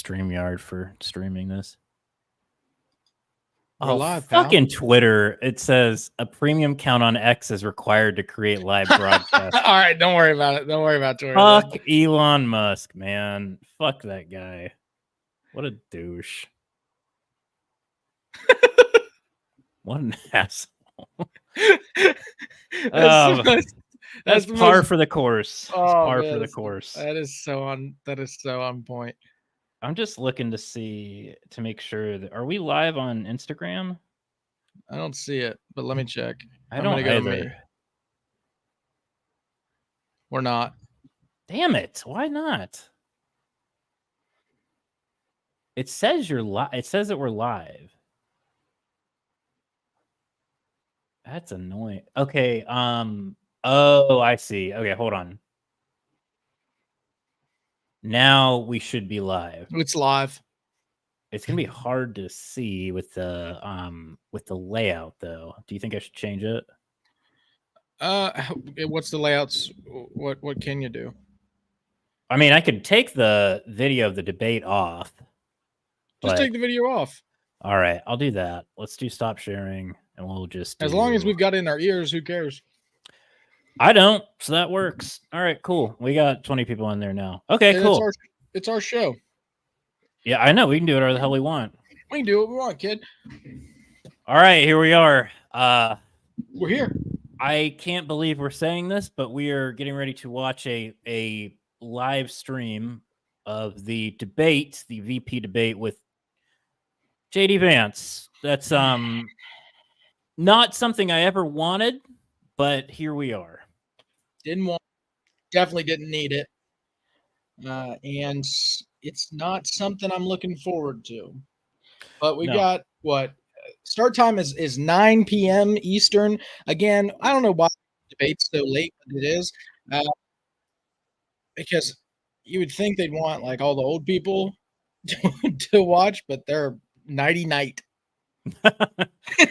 StreamYard for streaming this. We're live, fucking pal. Twitter. It says a premium count on X is required to create live broadcasts. All right, don't worry about it. Don't worry about Twitter. Fuck Elon Musk, man. Fuck that guy. What a douche. What an asshole. That's par for the course. Par for the course. That is so on point. I'm just looking to make sure that are we live on Instagram? I don't see it, but let me check. I'm don't go either. To me. We're not. Damn it! Why not? It says you're live. It says that we're live. That's annoying. Okay. Oh, I see. Okay, hold on. Now we should be live. It's live. It's gonna be hard to see with the layout, though. Do you think I should change it? What's the layouts? What can you do? I mean, I could take the video of the debate off. Just take the video off. All right, I'll do that. Let's do stop sharing, and we'll just. As long as we've got it in our ears, who cares? I don't, so that works. All right, cool. We got 20 people in there now. Okay, and cool. It's our show. Yeah, I know. We can do whatever the hell we want. We can do what we want, kid. All right, here we are. We're here. I can't believe we're saying this, but we are getting ready to watch a live stream of the debate, the VP debate with JD Vance. That's not something I ever wanted, but here we are. Definitely didn't need it. And it's not something I'm looking forward to. But we got what? Start time is 9 p.m. Eastern. Again, I don't know why the debate's so late, but it is. Because you would think they'd want like all the old people to watch, but they're nighty-night.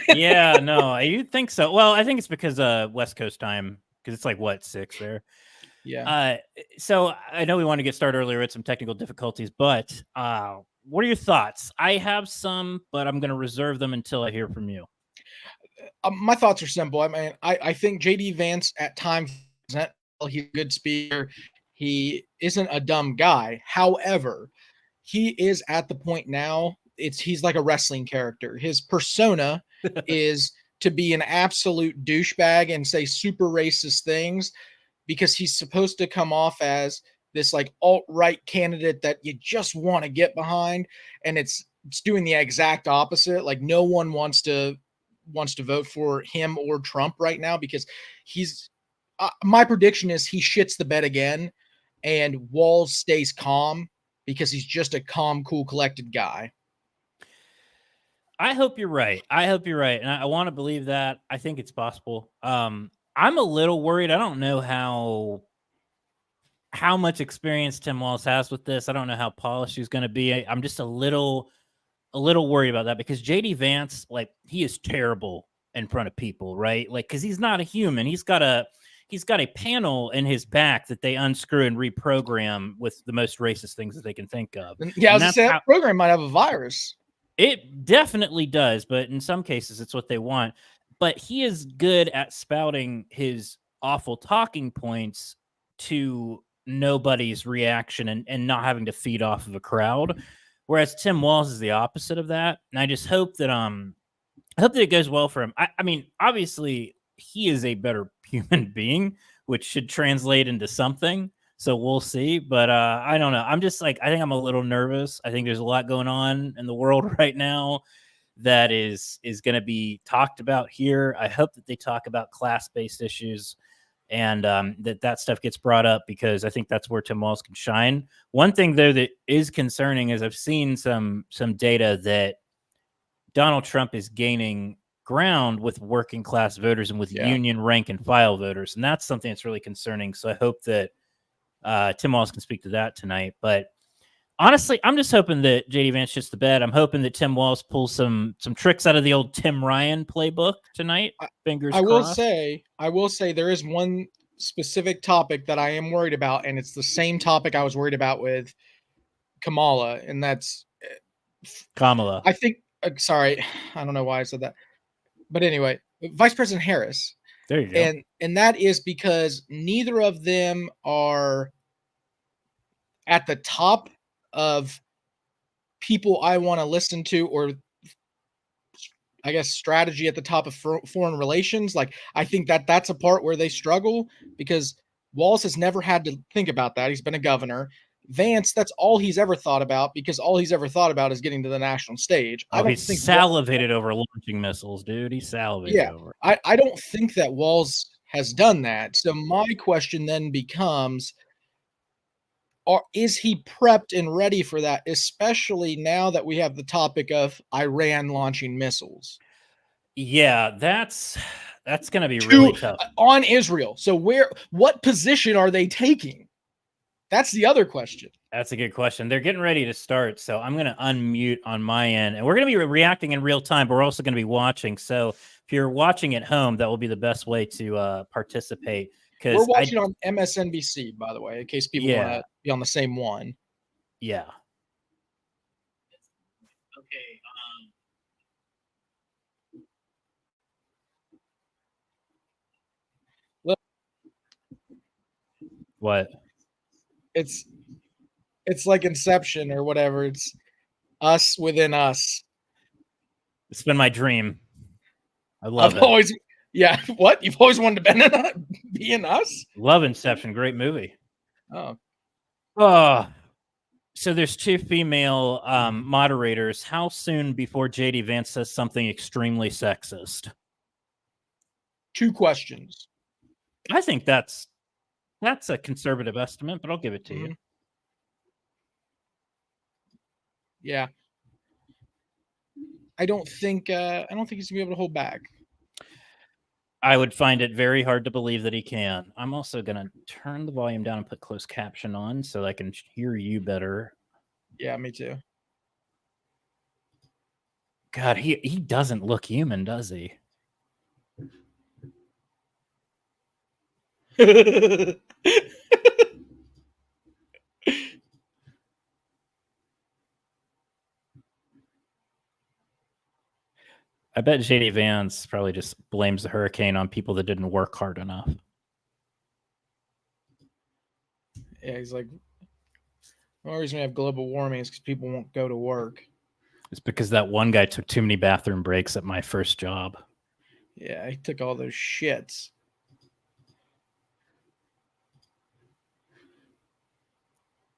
Yeah, no, you'd think so. Well, I think it's because West Coast time, because it's like what, 6 there. Yeah. So I know we want to get started earlier with some technical difficulties, but what are your thoughts? I have some, but I'm going to reserve them until I hear from you. My thoughts are simple. I mean, I think JD Vance at times, he's a good speaker. He isn't a dumb guy. However, he is at the point now. He's like a wrestling character. His persona is to be an absolute douchebag and say super racist things because he's supposed to come off as this like alt-right candidate that you just want to get behind. And it's doing the exact opposite. Like no one wants to vote for him or Trump right now because he's my prediction is he shits the bed again and Walz stays calm because he's just a calm, cool, collected guy. I hope you're right. And I want to believe that. I think it's possible. I'm a little worried. I don't know how much experience Tim Walz has with this. I don't know how polished he's going to be. I'm just a little worried about that because JD Vance, like, he is terrible in front of people, right? Like, because he's not a human. He's got a panel in his back that they unscrew and reprogram with the most racist things that they can think of. Yeah, I was going to say that program might have a virus. It definitely does, but in some cases it's what they want. But he is good at spouting his awful talking points to nobody's reaction and not having to feed off of a crowd. Whereas Tim Walz is the opposite of that. And I just hope that it goes well for him. I mean, obviously he is a better human being, which should translate into something. So we'll see. But I don't know. I'm just like, I think I'm a little nervous. I think there's a lot going on in the world right now that is going to be talked about here. I hope that they talk about class-based issues and that stuff gets brought up because I think that's where Tim Walz can shine. One thing, though, that is concerning is I've seen some data that Donald Trump is gaining ground with working class voters and with union rank and file voters. And that's something that's really concerning. So I hope that Tim Walz can speak to that tonight. But honestly, I'm just hoping that JD Vance shits the bed. I'm hoping that Tim Walz pulls some tricks out of the old Tim Ryan playbook tonight. Fingers crossed. I will say there is one specific topic that I am worried about, and it's the same topic I was worried about with Kamala, and that's Kamala. I think. Sorry, I don't know why I said that, but anyway, Vice President Harris, There you go. and that is because neither of them are at the top of people I want to listen to, or I guess strategy at the top of foreign relations. Like, I think that that's a part where they struggle because Walz has never had to think about that. He's been a governor. Vance, that's all he's ever thought about, because all he's ever thought about is getting to the national stage. I Oh, he don't think salivated over launching missiles, dude. He salivated yeah, over it. I don't think that Walz has done that. So my question then becomes, is he prepped and ready for that, especially now that we have the topic of Iran launching missiles? Yeah, that's going to be really tough. On Israel. So what position are they taking? That's the other question. That's a good question. They're getting ready to start, so I'm going to unmute on my end, and we're going to be reacting in real time, but we're also going to be watching. So if you're watching at home, that will be the best way to participate. We're watching on MSNBC, by the way, in case people want to be on the same one. Yeah. Okay. What? It's like Inception or whatever. It's us within us. It's been my dream. I love it. Always, yeah. What? You've always wanted to be in us? Love Inception. Great movie. Oh. So there's two female moderators. How soon before JD Vance says something extremely sexist? 2 questions. I think that's a conservative estimate, but I'll give it to you. Yeah. I don't think he's gonna be able to hold back. I would find it very hard to believe that he can. I'm also gonna turn the volume down and put closed caption on so I can hear you better. Yeah, me too. God, he doesn't look human, does he? I bet JD Vance probably just blames the hurricane on people that didn't work hard enough. Yeah, he's like, the only reason we have global warming is because people won't go to work. It's because that one guy took too many bathroom breaks at my first job. Yeah, he took all those shits.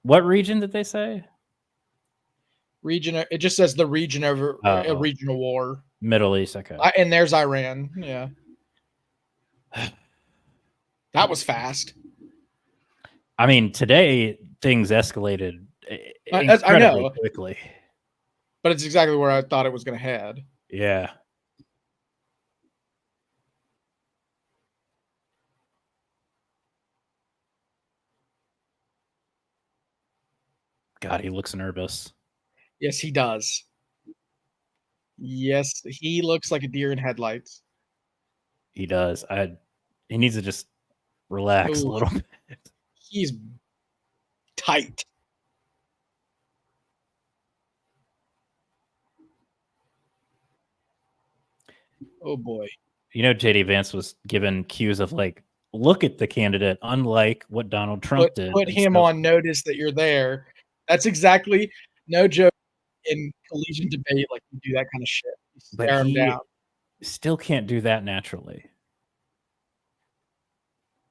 What region did they say? Region. It just says the region over a regional war. Middle East. Okay. And there's Iran. Yeah. That was fast. I mean, today things escalated incredibly quickly. But it's exactly where I thought it was going to head. Yeah. God, he looks nervous. Yes, he does. Yes, he looks like a deer in headlights. He does. He needs to just relax a little bit. He's tight. Oh boy. You know, JD Vance was given cues of like, look at the candidate, unlike what Donald Trump did. Put him on notice that you're there. That's exactly, no joke, in collegiate debate, like you do that kind of shit. You stare him down. Still can't do that naturally.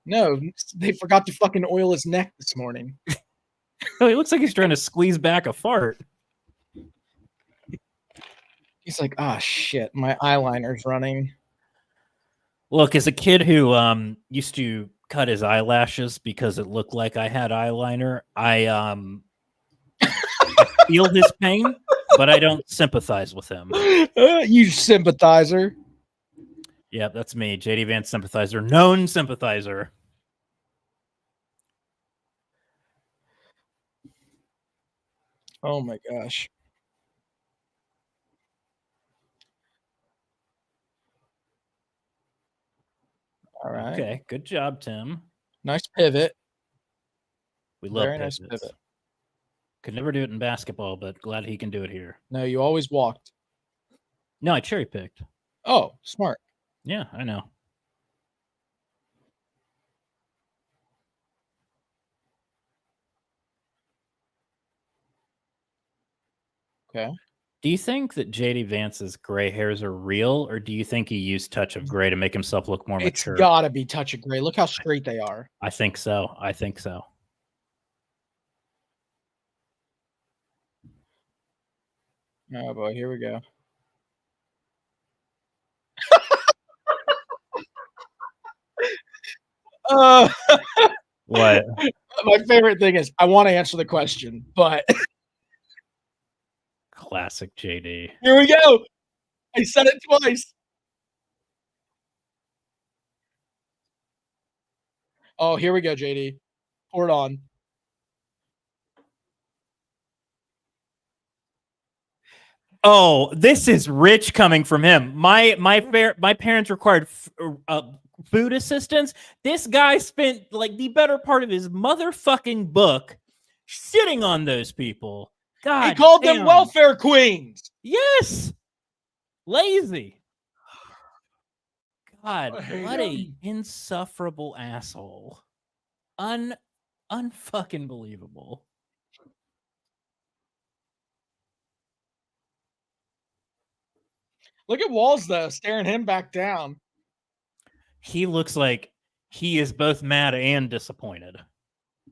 No, they forgot to fucking oil his neck this morning. Oh, he looks like he's trying to squeeze back a fart. He's like, oh shit, my eyeliner's running. Look, as a kid who used to cut his eyelashes because it looked like I had eyeliner, I feel his pain, but I don't sympathize with him. You sympathizer. Yeah, that's me, JD Vance sympathizer, known sympathizer. Oh my gosh. All right. Okay, good job, Tim. Nice pivot. We love Very pivots. nice pivot. Could never do it in basketball, but glad he can do it here. No, you always walked. No, I cherry picked. Oh, smart. Yeah, I know. Okay. Do you think that JD Vance's gray hairs are real, or do you think he used touch of gray to make himself look more It's mature? gotta be touch of gray. Look how straight they are. I think so. I think so. Oh boy, here we go. Uh, What? my favorite thing is I want to answer the question, but Classic JD. here we go. I said it twice. Oh, here we go, JD. Pour it on. Oh, this is rich coming from him. My parents required food assistance. This guy spent like the better part of his motherfucking book shitting on those people. God, He called them damn. welfare queens. Yes, lazy. God, I hate what a him. insufferable asshole. Unfucking believable. Look at Walls though, staring him back down. He looks like he is both mad and disappointed.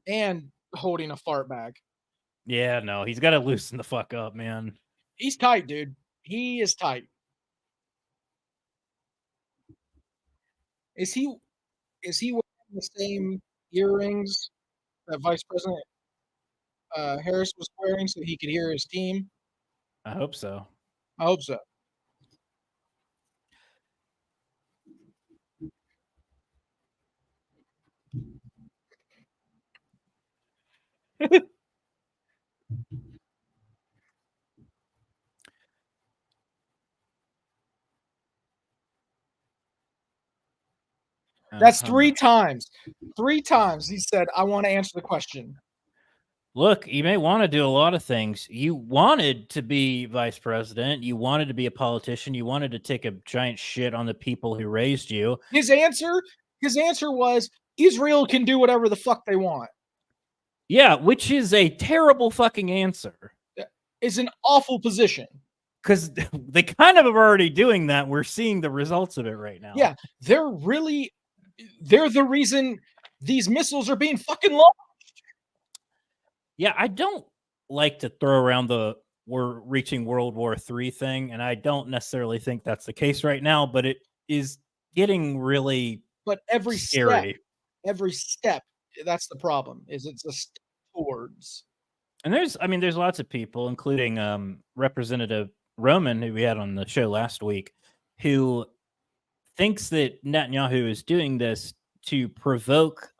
And holding a fart bag. Yeah, no, he's got to loosen the fuck up, man. He's tight, dude. He is tight. Is he wearing the same earrings that Vice President Harris was wearing so he could hear his team? I hope so. I hope so. That's three times. 3 times he said, "I want to answer the question." Look, you may want to do a lot of things. You wanted to be vice president. You wanted to be a politician. You wanted to take a giant shit on the people who raised you. His answer was Israel can do whatever the fuck they want. Yeah, which is a terrible fucking answer. It's an awful position. Because they kind of are already doing that. We're seeing the results of it right now. Yeah, they're the reason these missiles are being fucking launched. Yeah, I don't like to throw around the we're reaching World War III thing, and I don't necessarily think that's the case right now, but it is getting really But scary. every step, that's the problem, is it's a step towards. And there's lots of people, including Representative Roman, who we had on the show last week, who thinks that Netanyahu is doing this to provoke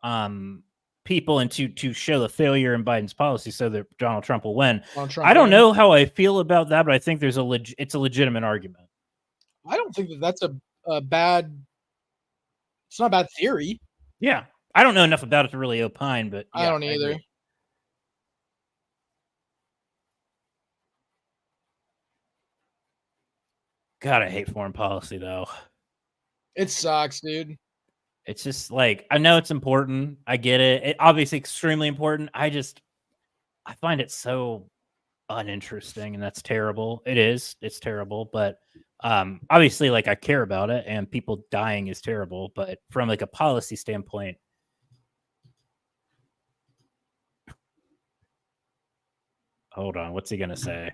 people and to show the failure in Biden's policy so that Donald Trump will win. I don't know how I feel about that, but I think there's it's a legitimate argument. I don't think that's a bad. It's not a bad theory. Yeah, I don't know enough about it to really opine, but yeah, I don't either. God, I hate foreign policy though. It sucks, dude. It's just like, I know it's important. I get it. It obviously extremely important. I find it so uninteresting, and that's terrible. It is. It's terrible, but obviously, like, I care about it, and people dying is terrible. But from like a policy standpoint, hold on, what's he gonna say?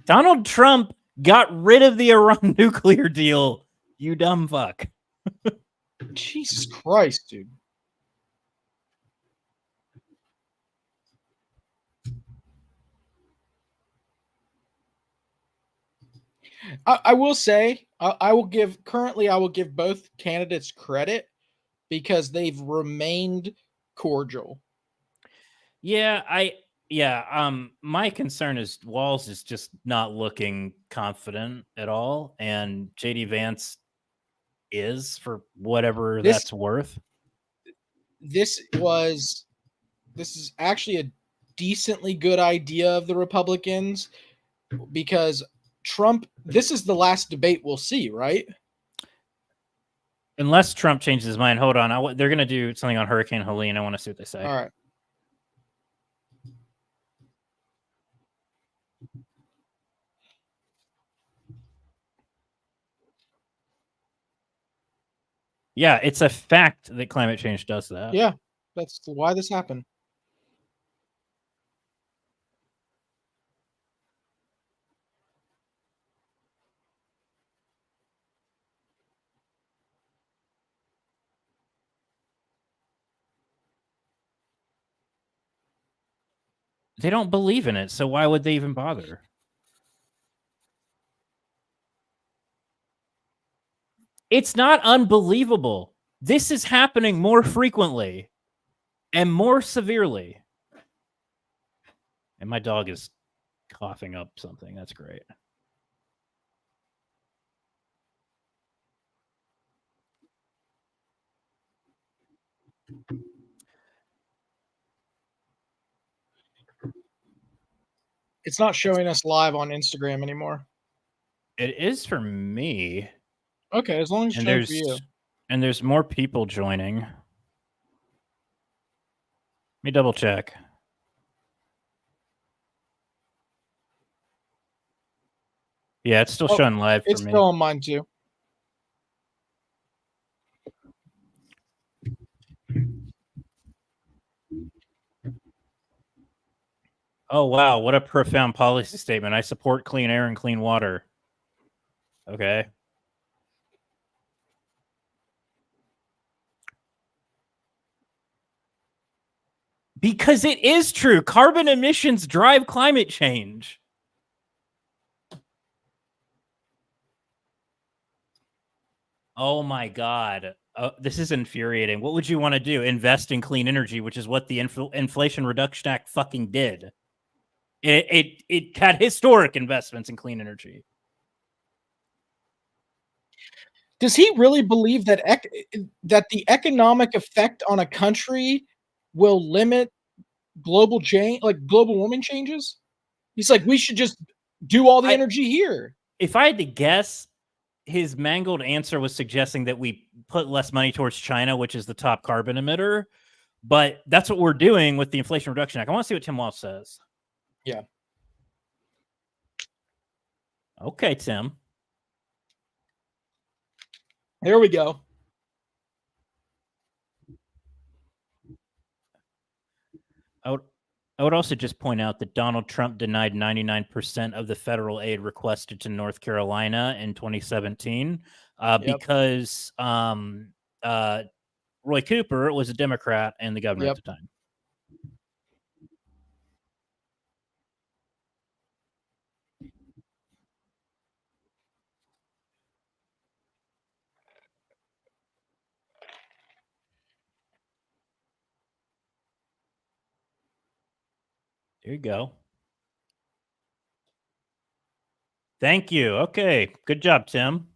Donald Trump got rid of the Iran nuclear deal. You dumb fuck. Jesus Christ, dude. I will say, I will give both candidates credit because they've remained cordial. Yeah, Yeah, my concern is Walls is just not looking confident at all, and JD Vance is, for whatever This that's worth. this was this is actually a decently good idea of the Republicans because Trump. This is the last debate we'll see, right? Unless Trump changes his mind. Hold on, they're going to do something on Hurricane Helene. I want to see what they say. All right. Yeah, it's a fact that climate change does that. Yeah, that's why this happened. They don't believe in it, so why would they even bother? It's not unbelievable. This is happening more frequently and more severely. And my dog is coughing up something. That's great. It's not showing us live on Instagram anymore. It is for me. Okay, as long as it's And showing for you. there's more people joining. Let me double check. Yeah, it's still showing live for It's me. still on mine too. Oh, wow. What a profound policy statement. I support clean air and clean water. Okay. Because it is true. Carbon emissions drive climate change. Oh my God. This is infuriating. What would you want to do? Invest in clean energy, which is what the Inflation Reduction Act fucking did. It had historic investments in clean energy. Does he really believe that that the economic effect on a country will limit global change, like global warming changes? He's like, we should just do all the energy here. If I had to guess, his mangled answer was suggesting that we put less money towards China, which is the top carbon emitter. But that's what we're doing with the Inflation Reduction Act. I want to see what Tim Walsh says. Yeah. Okay, Tim. Here we go. I would also just point out that Donald Trump denied 99% of the federal aid requested to North Carolina in 2017 because Roy Cooper was a Democrat and the governor at the time. There you go. Thank you. Okay. Good job, Tim.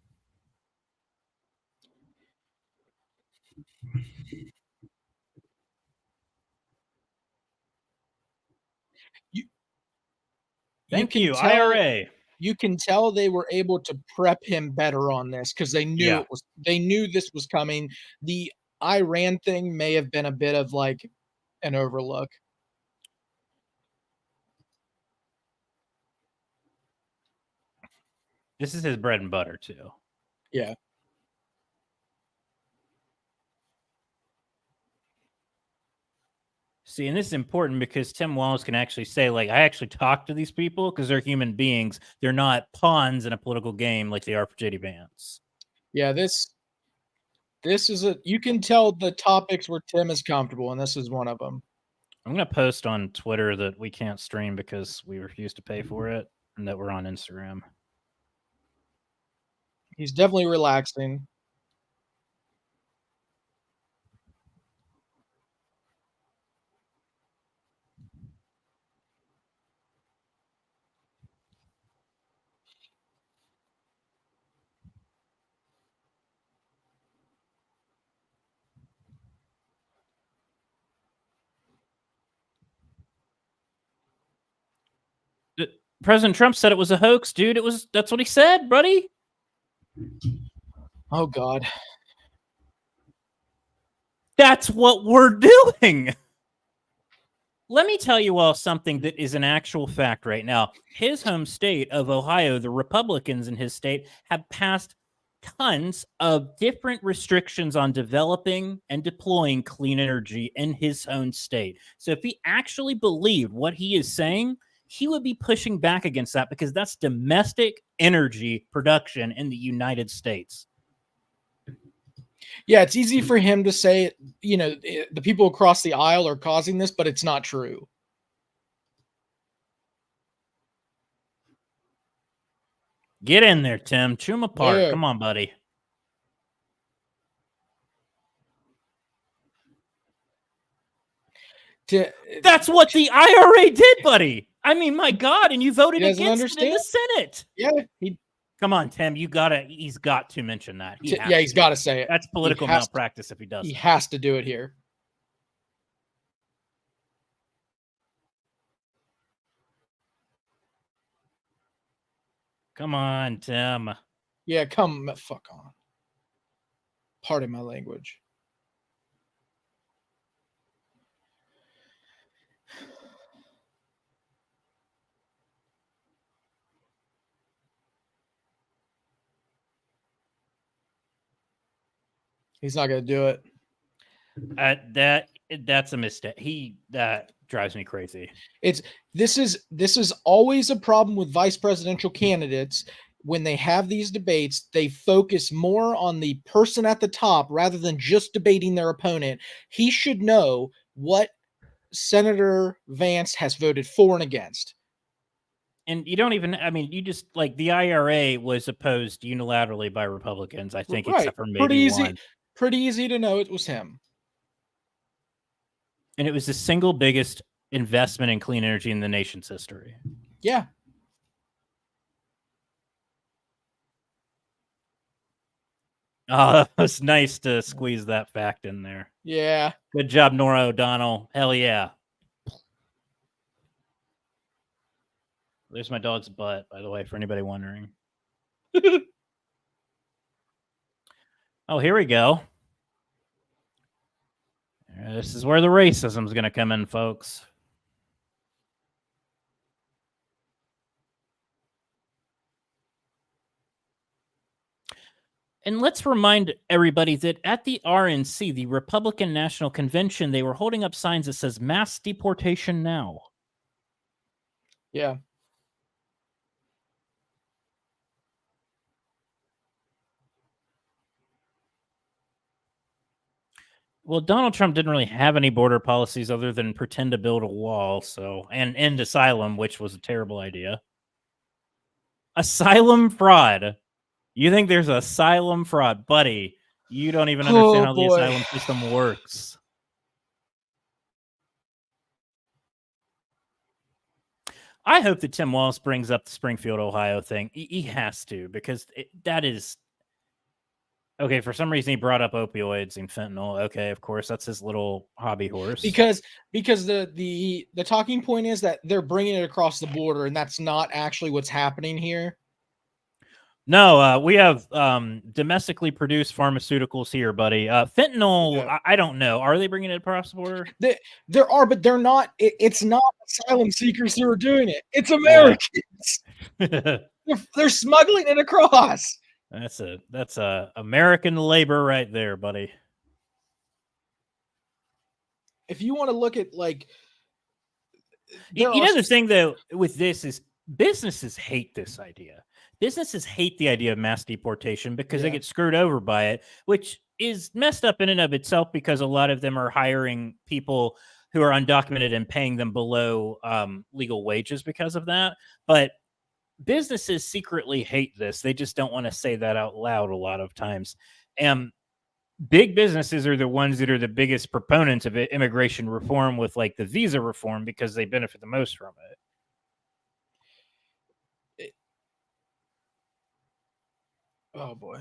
Thank you, IRA. You can tell they were able to prep him better on this because they knew they knew this was coming. The Iran thing may have been a bit of like an overlook. This is his bread and butter too. Yeah. See, and this is important because Tim Walz can actually say, like, I actually talk to these people because they're human beings. They're not pawns in a political game like they are for JD Vance. Yeah, this is you can tell the topics where Tim is comfortable, and this is one of them. I'm going to post on Twitter that we can't stream because we refuse to pay for it and that we're on Instagram. He's definitely relaxing. President Trump said it was a hoax, dude. That's what he said, buddy. Oh God. That's what we're doing. Let me tell you all something that is an actual fact right now. His home state of Ohio, the Republicans in his state have passed tons of different restrictions on developing and deploying clean energy in his own state. So if he actually believed what he is saying, he would be pushing back against that because that's domestic energy production in the United States. Yeah, it's easy for him to say, the people across the aisle are causing this, but it's not true. Get in there, Tim. Chew them apart. Yeah. Come on, buddy. That's what the IRA did, buddy. I mean, my God, and you voted against it in the Senate. Yeah. Come on, Tim. He's got to mention that. He's got to say it. That's political malpractice if he does. He has to do it here. Come on, Tim. Yeah, fuck on. Pardon my language. He's not going to do it. That's a mistake. That drives me crazy. This is always a problem with vice presidential candidates. When they have these debates, they focus more on the person at the top rather than just debating their opponent. He should know what Senator Vance has voted for and against. And you don't even, you just, like, the IRA was opposed unilaterally by Republicans, I think, except for maybe one. Pretty easy to know it was him. And it was the single biggest investment in clean energy in the nation's history. Yeah. Oh, it was nice to squeeze that fact in there. Yeah. Good job, Nora O'Donnell. Hell yeah. There's my dog's butt, by the way, for anybody wondering. Oh, here we go. This is where the racism is going to come in, folks. And let's remind everybody that at the RNC, the Republican National Convention, they were holding up signs that says mass deportation now. Yeah. Well, Donald Trump didn't really have any border policies other than pretend to build a wall, and end asylum, which was a terrible idea. Asylum fraud. You think there's asylum fraud, buddy? You don't even understand how the asylum system works. I hope that Tim Walz brings up the Springfield, Ohio thing. He has to, because that is... Okay, for some reason he brought up opioids and fentanyl. Okay, of course, that's his little hobby horse. Because the talking point is that they're bringing it across the border, and that's not actually what's happening here. No, we have domestically produced pharmaceuticals here, buddy. Fentanyl, Yeah. I don't know. Are they bringing it across the border? There are, but they're not. It's not asylum seekers who are doing it. It's Americans. Yeah. they're smuggling it across. That's a American labor right there, buddy. If you want to look at, like, the thing though with this is businesses hate this idea. Businesses hate the idea of mass deportation because they get screwed over by it, which is messed up in and of itself because a lot of them are hiring people who are undocumented and paying them below legal wages because of that. But businesses secretly hate this. They just don't want to say that out loud a lot of times. And big businesses are the ones that are the biggest proponents of immigration reform, with like the visa reform, because they benefit the most from it. Oh boy.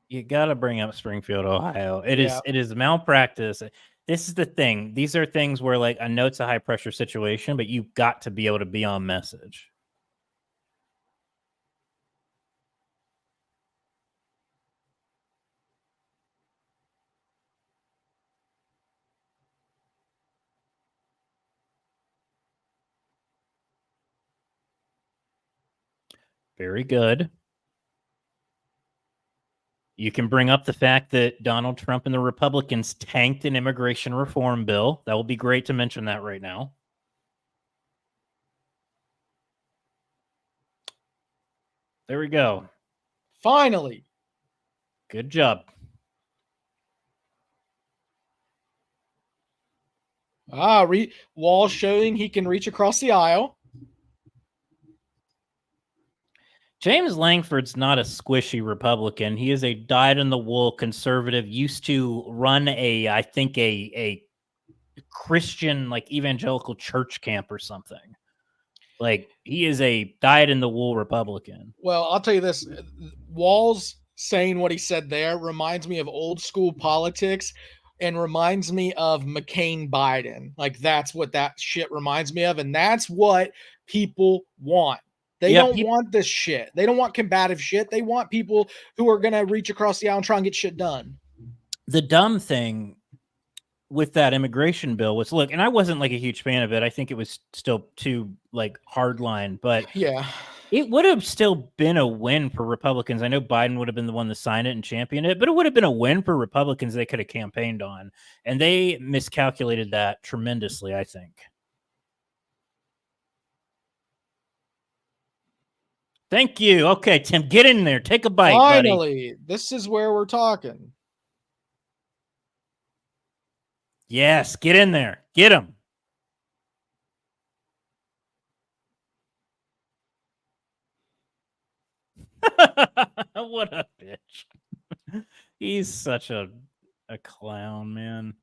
You gotta bring up Springfield, Ohio. Yeah. It is malpractice. This is the thing. These are things where, like, I know it's a high pressure situation, but you've got to be able to be on message. Very good. You can bring up the fact that Donald Trump and the Republicans tanked an immigration reform bill. That will be great to mention that right now. There we go. Finally. Good job. Wall showing he can reach across the aisle. James Langford's not a squishy Republican. He is a dyed-in-the-wool conservative, used to run I think a Christian, like, evangelical church camp or something. Like, he is a dyed-in-the-wool Republican. Well, I'll tell you this. Wall's saying what he said there reminds me of old school politics and reminds me of McCain Biden. Like, that's what that shit reminds me of. And that's what people want. They Yeah, don't want this shit. They don't want combative shit. They want people who are going to reach across the aisle and try and get shit done. the dumb thing with that immigration bill was, look, and I wasn't like a huge fan of it. I think it was still too, like, hardline, but Yeah. it would have still been a win for Republicans. I know Biden would have been the one to sign it and champion it, but it would have been a win for Republicans they could have campaigned on. And they miscalculated that tremendously, I think. Thank you. Okay, Tim, get in there. Take a bite, Finally, buddy. this is where we're talking. Yes, get in there. Get him. What a bitch. He's such a clown, man.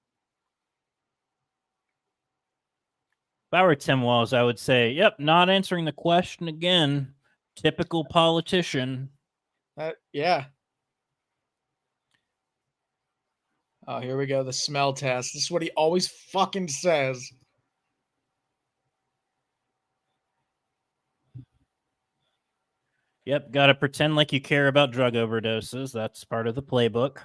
If I were Tim Walz, I would say, yep, not answering the question again. Typical politician. Yeah. Oh, here we go. The smell test. This is what he always fucking says. Yep, got to pretend like you care about drug overdoses. That's part of the playbook.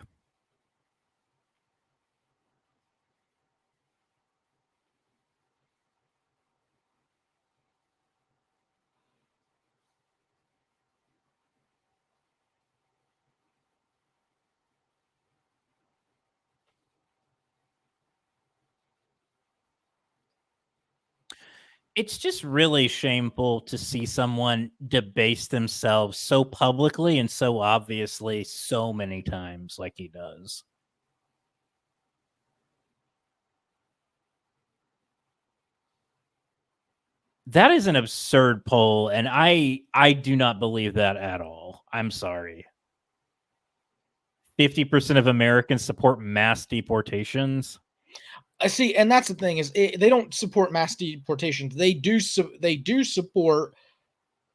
It's just really shameful to see someone debase themselves so publicly and so obviously so many times like he does. That is an absurd poll, and I do not believe that at all. I'm sorry. 50% of Americans support mass deportations. I see, and that's the thing is they don't support mass deportations. They do support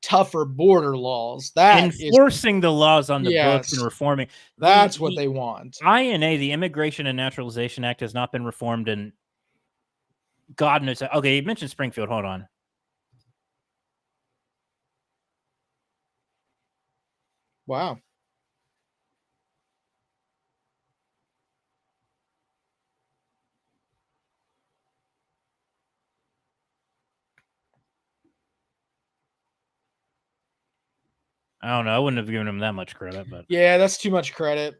tougher border laws. That is Enforcing the laws on the books and yes, reforming. that's what they want. INA, the Immigration and Naturalization Act, has not been reformed in God knows. Okay, you mentioned Springfield. Hold on. Wow. I don't know. I wouldn't have given him that much credit, but Yeah, that's too much credit.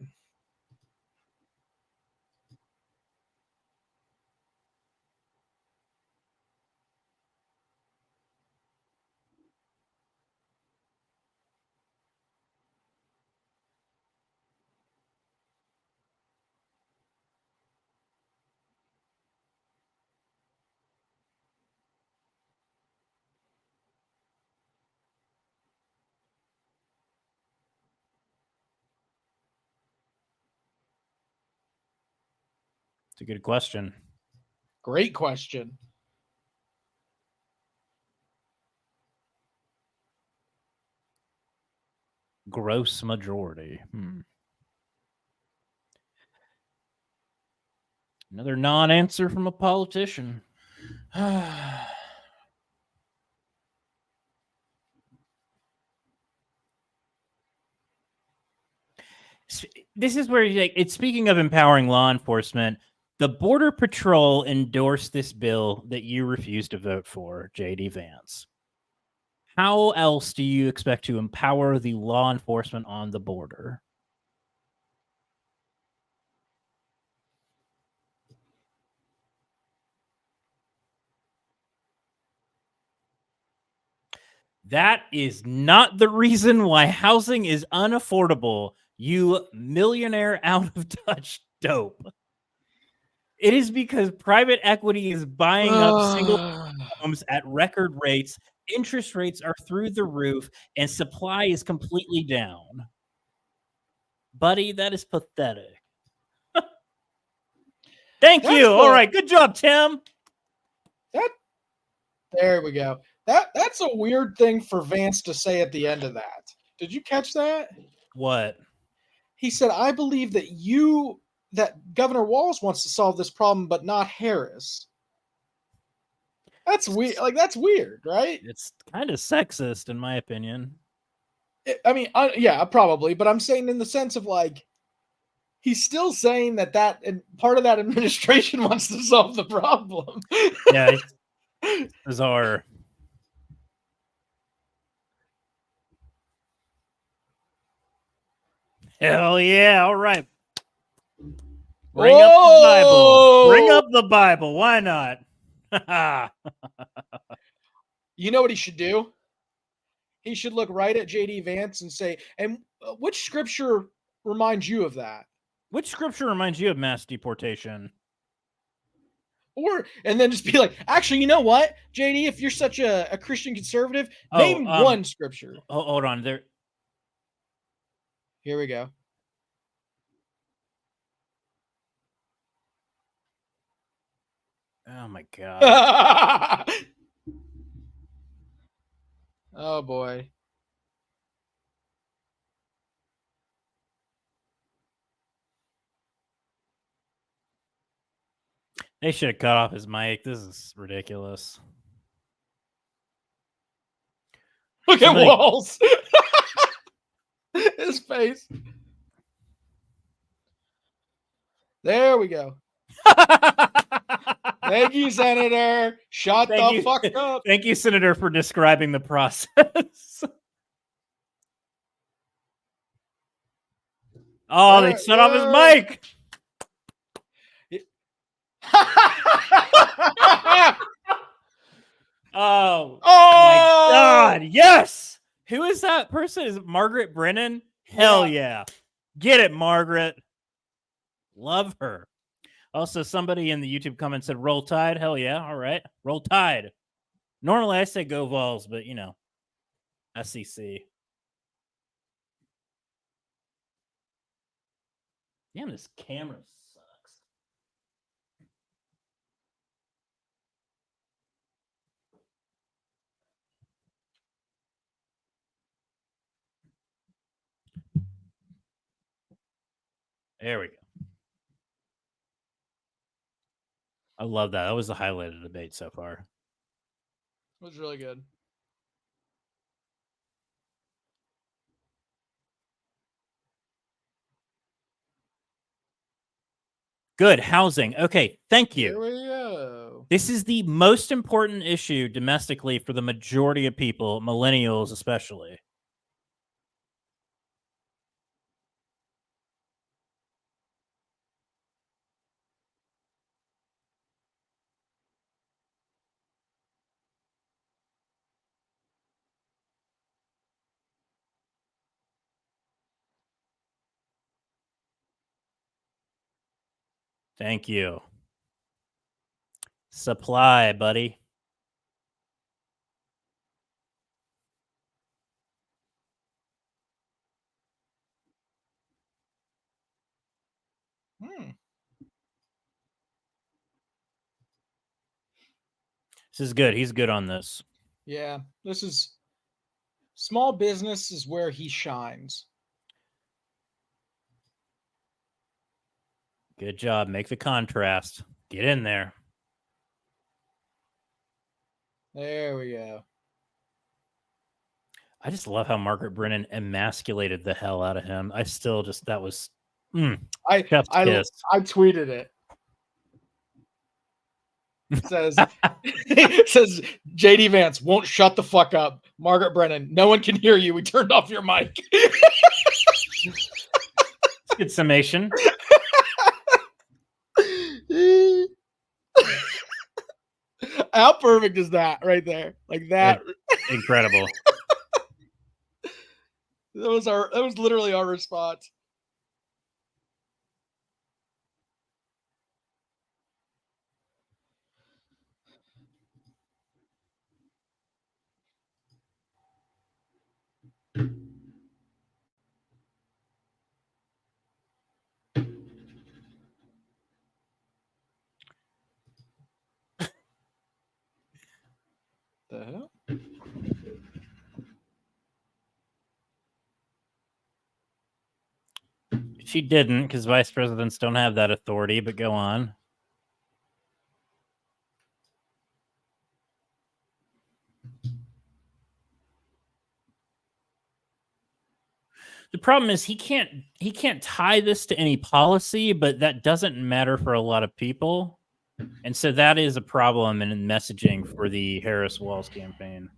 it's a good question. Great question. Gross majority. Another non-answer from a politician. This is where it's speaking of empowering law enforcement. The Border Patrol endorsed this bill that you refused to vote for, JD Vance. How else do you expect to empower the law enforcement on the border? That is not the reason why housing is unaffordable, you millionaire out of touch dope. It is because private equity is buying up single homes at record rates, interest rates are through the roof, and supply is completely down. Buddy, that is pathetic. Thank you. All right, good job, Tim. There we go. That's a weird thing for Vance to say at the end of that. Did you catch that? What? He said, "I believe that Governor Walz wants to solve this problem, but not Harris." That's weird. Like, that's weird, right? It's kind of sexist, in my opinion. I mean, yeah, probably, but I'm saying in the sense of like, he's still saying that and part of that administration wants to solve the problem. Yeah, it's bizarre. Hell yeah! All right. Bring up the Bible. Bring up the Bible. Why not? You know what he should do? He should look right at JD Vance and say, "And which scripture reminds you of that?" Which scripture reminds you of mass deportation? And then just be like, "Actually, you know what, JD? If you're such a Christian conservative, name one scripture." Hold on. There. Here we go. Oh my god. Oh boy. They should have cut off his mic. This is ridiculous. Look at Walz. His face. There we go. Thank you, Senator. Shut the fuck up. Thank you, Senator, for describing the process. Oh, they shut off his mic. Oh my god, yes! Who is that person? Is it Margaret Brennan? Hell yeah. Get it, Margaret. Love her. Also, somebody in the YouTube comments said, roll Tide. Hell yeah. All right. Roll Tide. Normally I say go Vols, but you know, SEC. Damn, this camera sucks. There we go. I love that. That was the highlight of the debate so far. It was really good. Good. Housing. Okay. Thank you. Here we go. This is the most important issue domestically for the majority of people, millennials especially. Thank you. Supply, buddy. This is good. He's good on this. Yeah, this is Small business is where he shines. Good job. Make the contrast. Get in there. There we go. I just love how Margaret Brennan emasculated the hell out of him. I still just, that was, I tweeted it. Says says JD Vance won't shut the fuck up. Margaret Brennan, no one can hear you. We turned off your mic. Good summation. How perfect is that right there? Like that. Incredible. That was literally our response. The hell? She didn't, because vice presidents don't have that authority, but go on. The problem is he can't tie this to any policy, but that doesn't matter for a lot of people. And so that is a problem in messaging for the Harris-Walz campaign.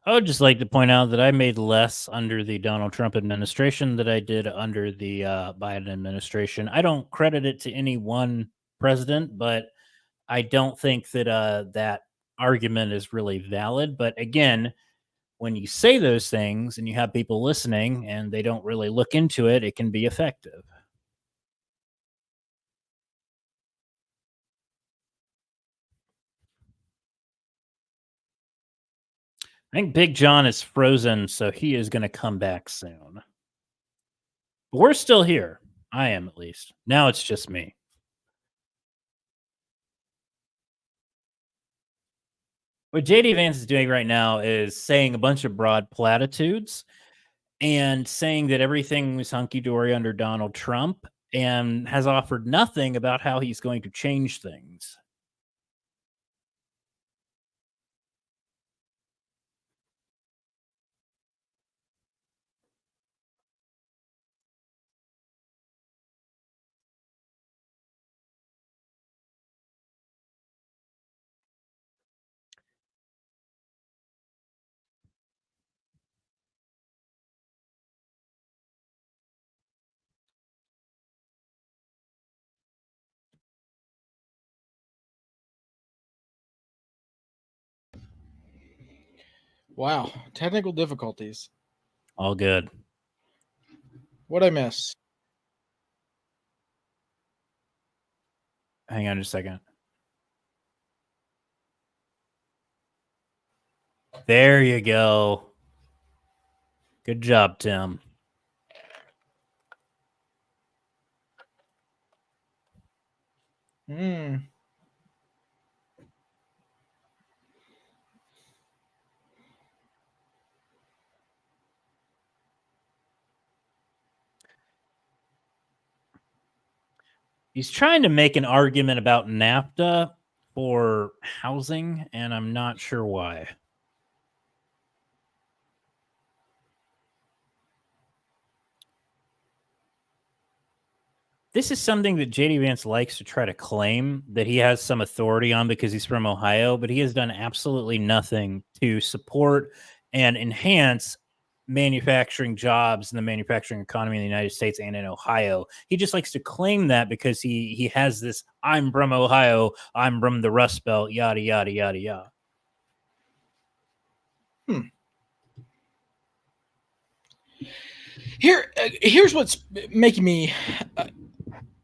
I would just like to point out that I made less under the Donald Trump administration than I did under the Biden administration. I don't credit it to any one president, but I don't think that that argument is really valid. But again, when you say those things and you have people listening and they don't really look into it, it can be effective. I think Big John is frozen, so he is going to come back soon. But we're still here. I am, at least. Now it's just me. What JD Vance is doing right now is saying a bunch of broad platitudes and saying that everything was hunky-dory under Donald Trump and has offered nothing about how he's going to change things. Wow. Technical difficulties. All good. What'd I miss? Hang on just a second. There you go. Good job, Tim. He's trying to make an argument about NAFTA for housing, and I'm not sure why. This is something that JD Vance likes to try to claim that he has some authority on because he's from Ohio, but he has done absolutely nothing to support and enhance manufacturing jobs in the manufacturing economy in the United States and in Ohio. He just likes to claim that because he has this, I'm from Ohio, I'm from the Rust Belt, yada, yada, yada, yada. Here's what's making me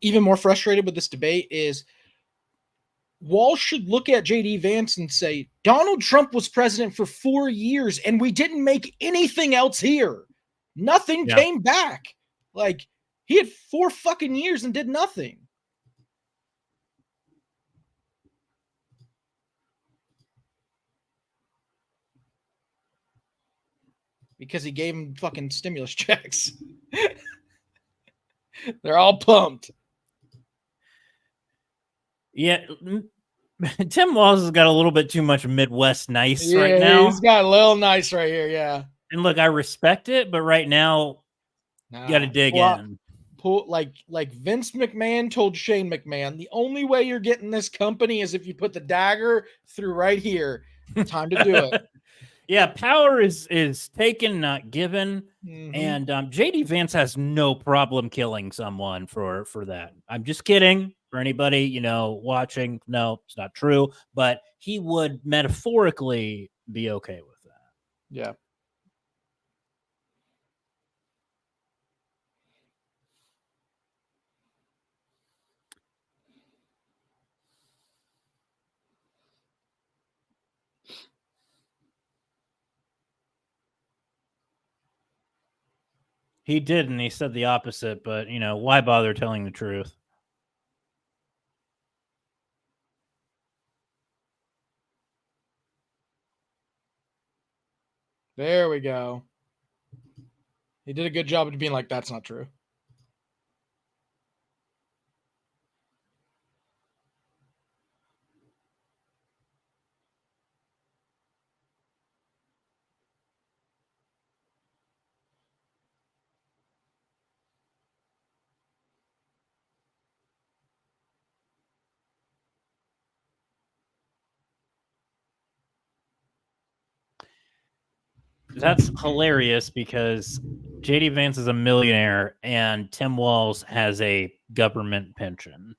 even more frustrated with this debate is Walsh should look at JD Vance and say, Donald Trump was president for 4 years and we didn't make anything else here. Nothing came back. Like, he had 4 fucking years and did nothing. Because he gave him fucking stimulus checks. They're all pumped. Yeah. Tim Walz has got a little bit too much Midwest nice right now. He's got a little nice right here, yeah. And look, I respect it, but right now, you got to dig in. Like Vince McMahon told Shane McMahon, the only way you're getting this company is if you put the dagger through right here. Time to do it. Yeah, power is taken, not given. Mm-hmm. And JD Vance has no problem killing someone for that. I'm just kidding. For anybody, watching, no, it's not true. But he would metaphorically be okay with that. Yeah. He did, and he said the opposite, but, why bother telling the truth? There we go. He did a good job of being like, that's not true. That's hilarious because JD Vance is a millionaire and Tim Walz has a government pension.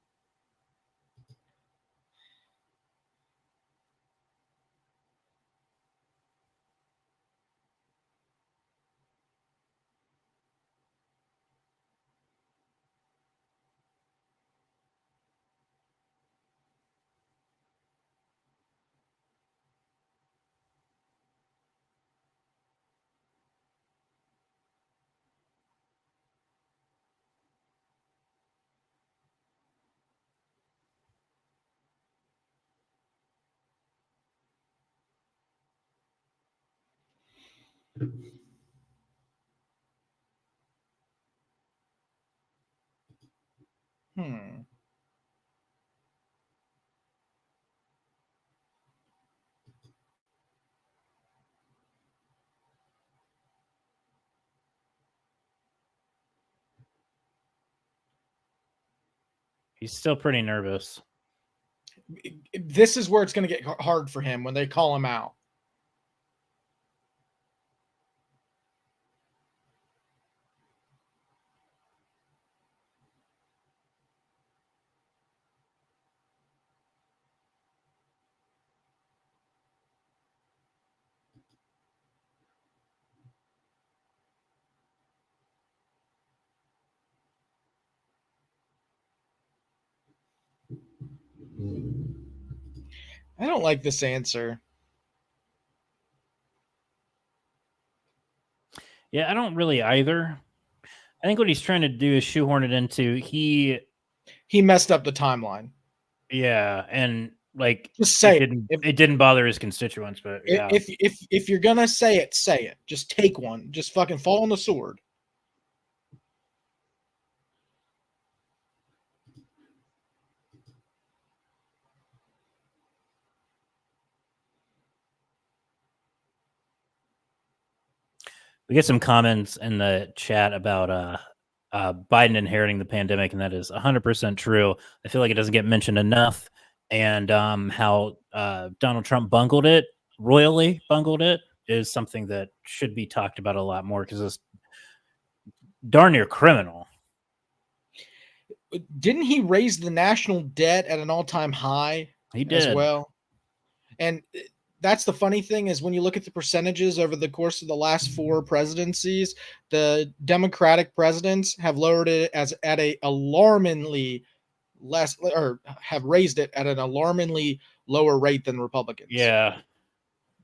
He's still pretty nervous. This is where it's going to get hard for him when they call him out. I don't like this answer. Yeah, I don't really either. I think what he's trying to do is shoehorn it into he messed up the timeline. Yeah, and just say it didn't bother his constituents, but yeah. If you're gonna say it, say it. Just take one. Just fucking fall on the sword. We get some comments in the chat about Biden inheriting the pandemic, and that is 100% true. I feel like it doesn't get mentioned enough, and how Donald Trump royally bungled it, is something that should be talked about a lot more because it's darn near criminal. Didn't he raise the national debt at an all-time high? He did as well. And that's the funny thing is when you look at the percentages over the course of the last 4 presidencies, the Democratic presidents have lowered it as at a alarmingly less, or have raised it at an alarmingly lower rate than Republicans. Yeah.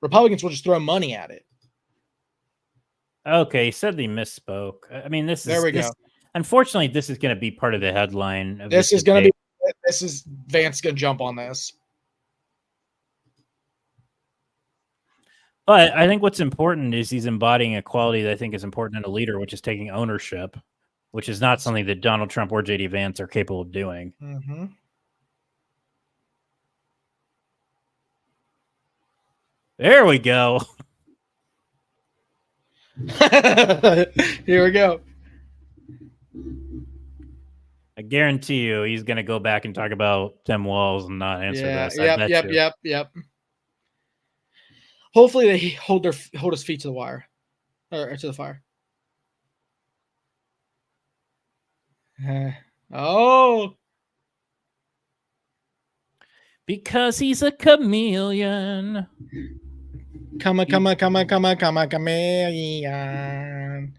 Republicans will just throw money at it. Okay, he said he misspoke. I mean, There we go. Unfortunately, this is going to be part of the headline of This this is going to debate. be. This is Vance going to jump on this. But I think what's important is he's embodying a quality that I think is important in a leader, which is taking ownership, which is not something that Donald Trump or JD Vance are capable of doing. Mm-hmm. There we go. Here we go. I guarantee you he's going to go back and talk about Tim Walz and not answer this. Yep. Hopefully they hold his feet to the wire, or to the fire. Oh, because he's a chameleon. Come on, chameleon.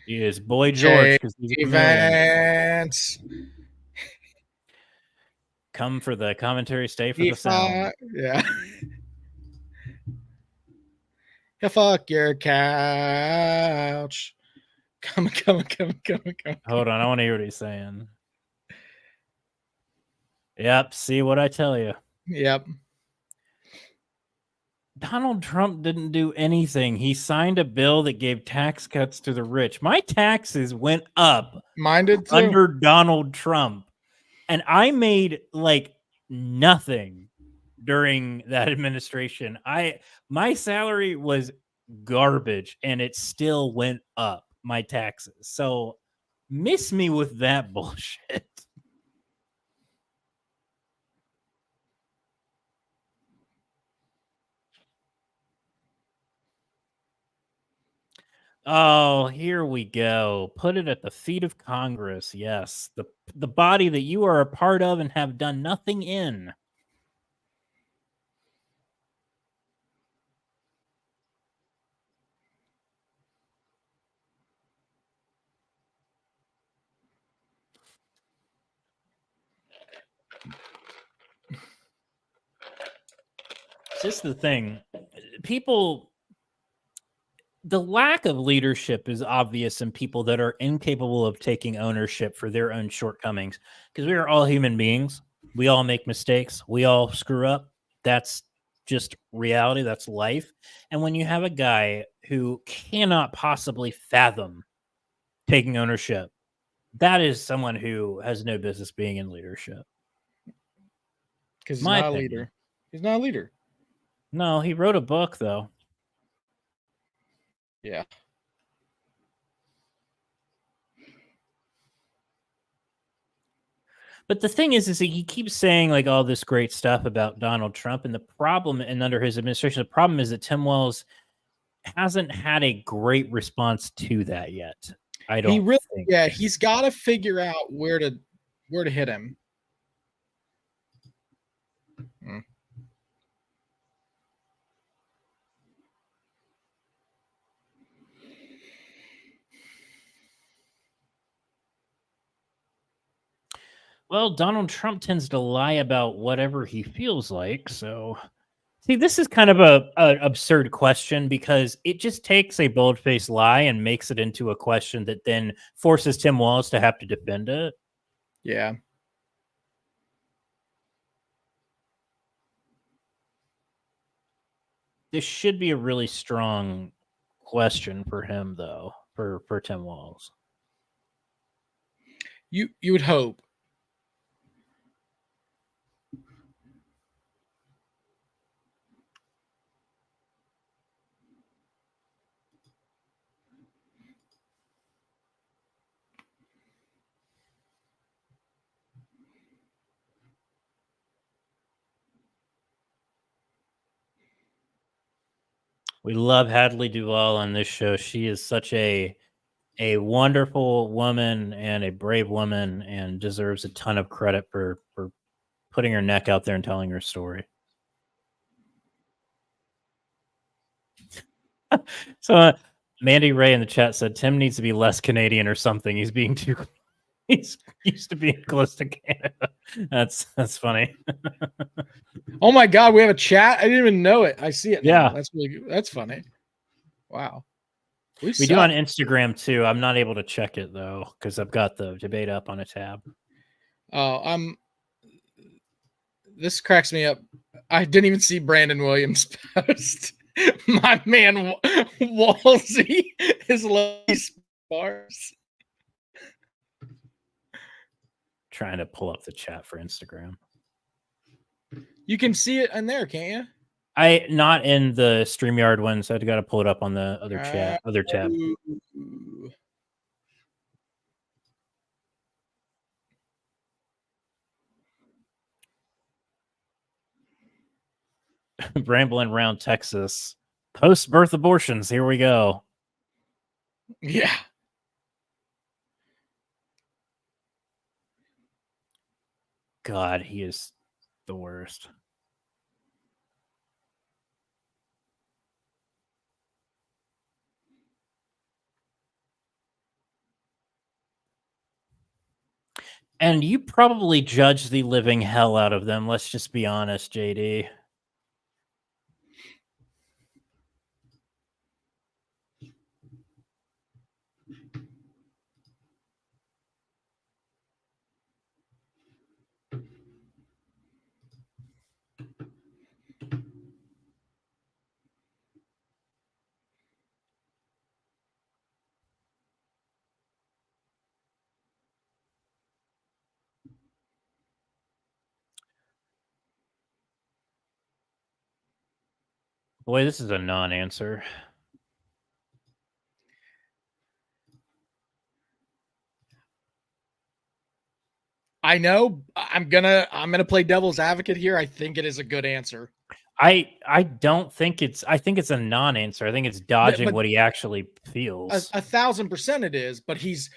He is Boy George because he's a chameleon. Vance. Come for the commentary, stay for the sound. Yeah. Fuck your couch. Come on. Hold on, I want to hear what he's saying. Yep, see what I tell you. Yep. Donald Trump didn't do anything. He signed a bill that gave tax cuts to the rich. My taxes went up. Mine did too. Under Donald Trump. And I made like nothing during that administration. My salary was garbage and it still went up, my taxes. So miss me with that bullshit. Oh, here we go. Put it at the feet of Congress. Yes, the body that you are a part of and have done nothing in. It's just the thing. People, the lack of leadership is obvious in people that are incapable of taking ownership for their own shortcomings, because we are all human beings. We all make mistakes. We all screw up. That's just reality. That's life. And when you have a guy who cannot possibly fathom taking ownership, that is someone who has no business being in leadership. Because he's not a leader. He's not a leader. No, he wrote a book, though. Yeah. But the thing is that he keeps saying like all this great stuff about Donald Trump, and the problem, and under his administration, the problem is that Tim Walz hasn't had a great response to that yet. I don't. He's got to figure out where to hit him. Well, Donald Trump tends to lie about whatever he feels like. So, see, this is kind of a absurd question because it just takes a bold-faced lie and makes it into a question that then forces Tim Walz to have to defend it. Yeah. This should be a really strong question for him, though, for Tim Walz. You would hope. We love Hadley Duvall on this show. She is such a wonderful woman and a brave woman and deserves a ton of credit for putting her neck out there and telling her story. So Mandy Ray in the chat said Tim needs to be less Canadian or something. He's being too. He's used to being close to Canada. That's funny. Oh my God, we have a chat. I didn't even know it. I see it now. Yeah. That's really good. That's funny. Wow. We do on Instagram too. I'm not able to check it though because I've got the debate up on a tab. Oh, this cracks me up. I didn't even see Brandon Williams post. My man Walsey is lucky Spars. Trying to pull up the chat for Instagram. You can see it in there, can't you? I not in the StreamYard one, so I got to pull it up on the other chat, other tab. Rambling around Texas. Post-birth abortions. Here we go. Yeah. God, he is the worst. And you probably judge the living hell out of them. Let's just be honest, JD. Boy, this is a non-answer. I know. I'm gonna play devil's advocate here. I think it is a good answer. I don't think it's. I think it's a non-answer. I think it's dodging what he actually feels. 1,000% it is, but he's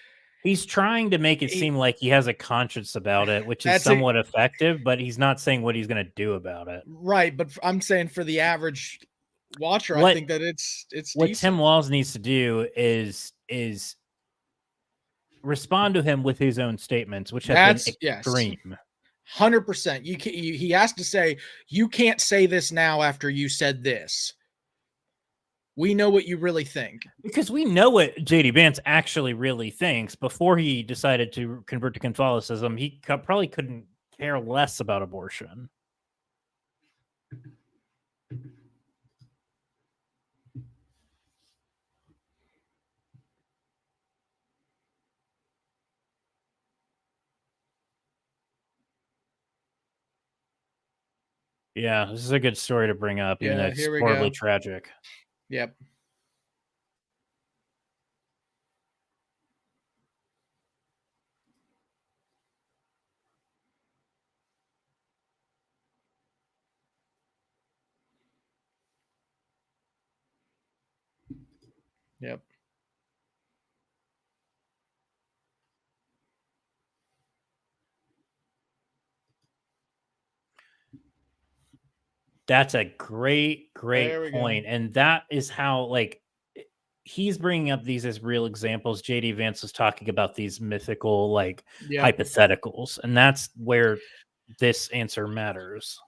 trying to make it seem like he has a conscience about it, which is somewhat effective, but he's not saying what he's going to do about it. Right, but I'm saying for the average watcher, I think that it's what decent. Tim Walz needs to do is respond to him with his own statements, which have been extreme. 100%. He has to say, you can't say this now after you said this. We know what you really think. Because we know what JD Vance actually really thinks. Before he decided to convert to Catholicism, he probably couldn't care less about abortion. Yeah, this is a good story to bring up, even though it's horribly tragic. Yep. Yep. That's a great point. And that is how, like, he's bringing up these as real examples. JD Vance was talking about these mythical, like, hypotheticals. And that's where this answer matters.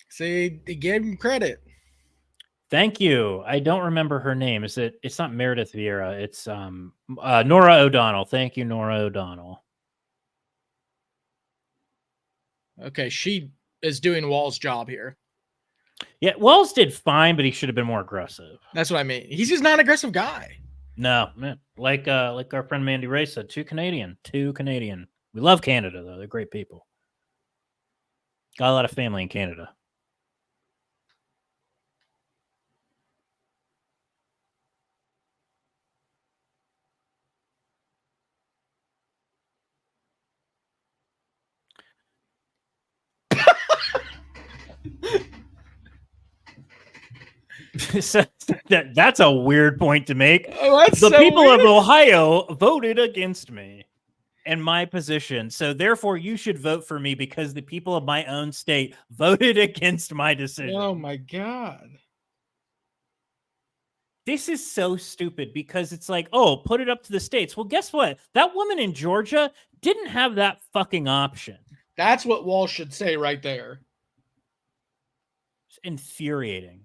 See, he gave him credit. Thank you. I don't remember her name. It's not Meredith Vieira. It's Nora O'Donnell. Thank you, Nora O'Donnell. Okay, she is doing Wall's job here. Yeah, Walz did fine, but he should have been more aggressive. That's what I mean. He's just not an aggressive guy. No, man. Like our friend Mandy Ray said, too Canadian. We love Canada, though. They're great people. Got a lot of family in Canada. So That's a weird point to make. That's The so people weird. of Ohio voted against me and my position. So therefore you should vote for me because the people of my own state voted against my decision. Oh my God. This is so stupid because it's like, oh, put it up to the states. Well, guess what? That woman in Georgia didn't have that fucking option. That's what Walsh should say right there. It's infuriating.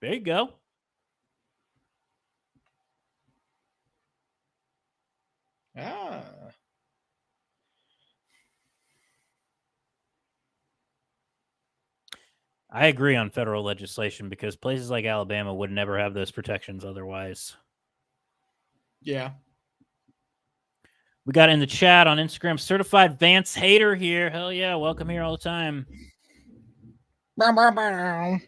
There you go. Ah. I agree on federal legislation because places like Alabama would never have those protections otherwise. Yeah. We got in the chat on Instagram, certified Vance hater here. Hell yeah, welcome here all the time. Bow, bow, bow.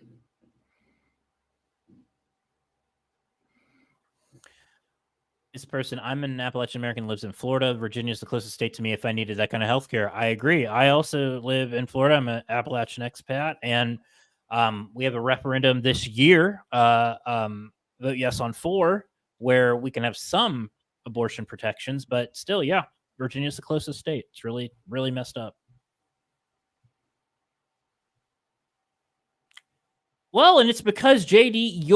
This person, I'm an Appalachian American, lives in Florida. Virginia is the closest state to me if I needed that kind of healthcare. I agree. I also live in Florida. I'm an Appalachian expat, and we have a referendum this year, vote yes on 4, where we can have some abortion protections, but still, yeah, Virginia's the closest state. It's really, really messed up. Well, and it's because JD,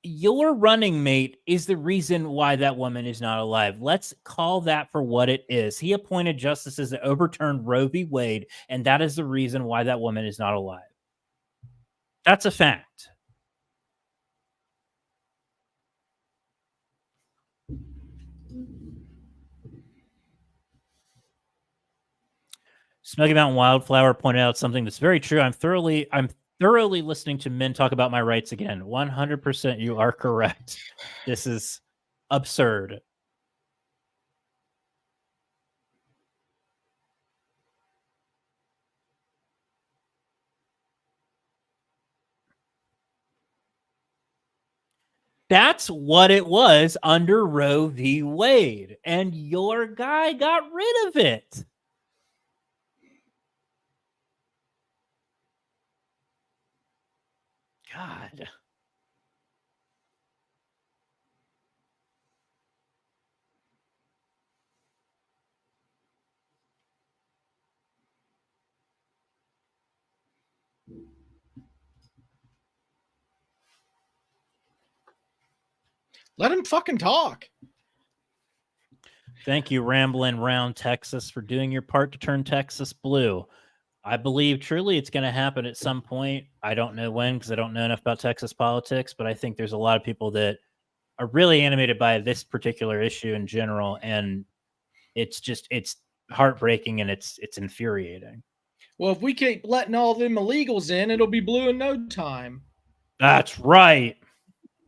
your running mate is the reason why that woman is not alive. Let's call that for what it is. He appointed justices that overturned Roe v. Wade, and that is the reason why that woman is not alive. That's a fact. Smuggy Mountain Wildflower pointed out something that's very true. I'm thoroughly listening to men talk about my rights again. 100% you are correct. This is absurd. That's what it was under Roe v. Wade. And your guy got rid of it. God. Let him fucking talk. Thank you, Ramblin' Round Texas, for doing your part to turn Texas blue. I believe truly it's going to happen at some point. I don't know when because I don't know enough about Texas politics, but I think there's a lot of people that are really animated by this particular issue in general, and it's heartbreaking and it's infuriating. Well, if we keep letting all them illegals in, it'll be blue in no time. That's right.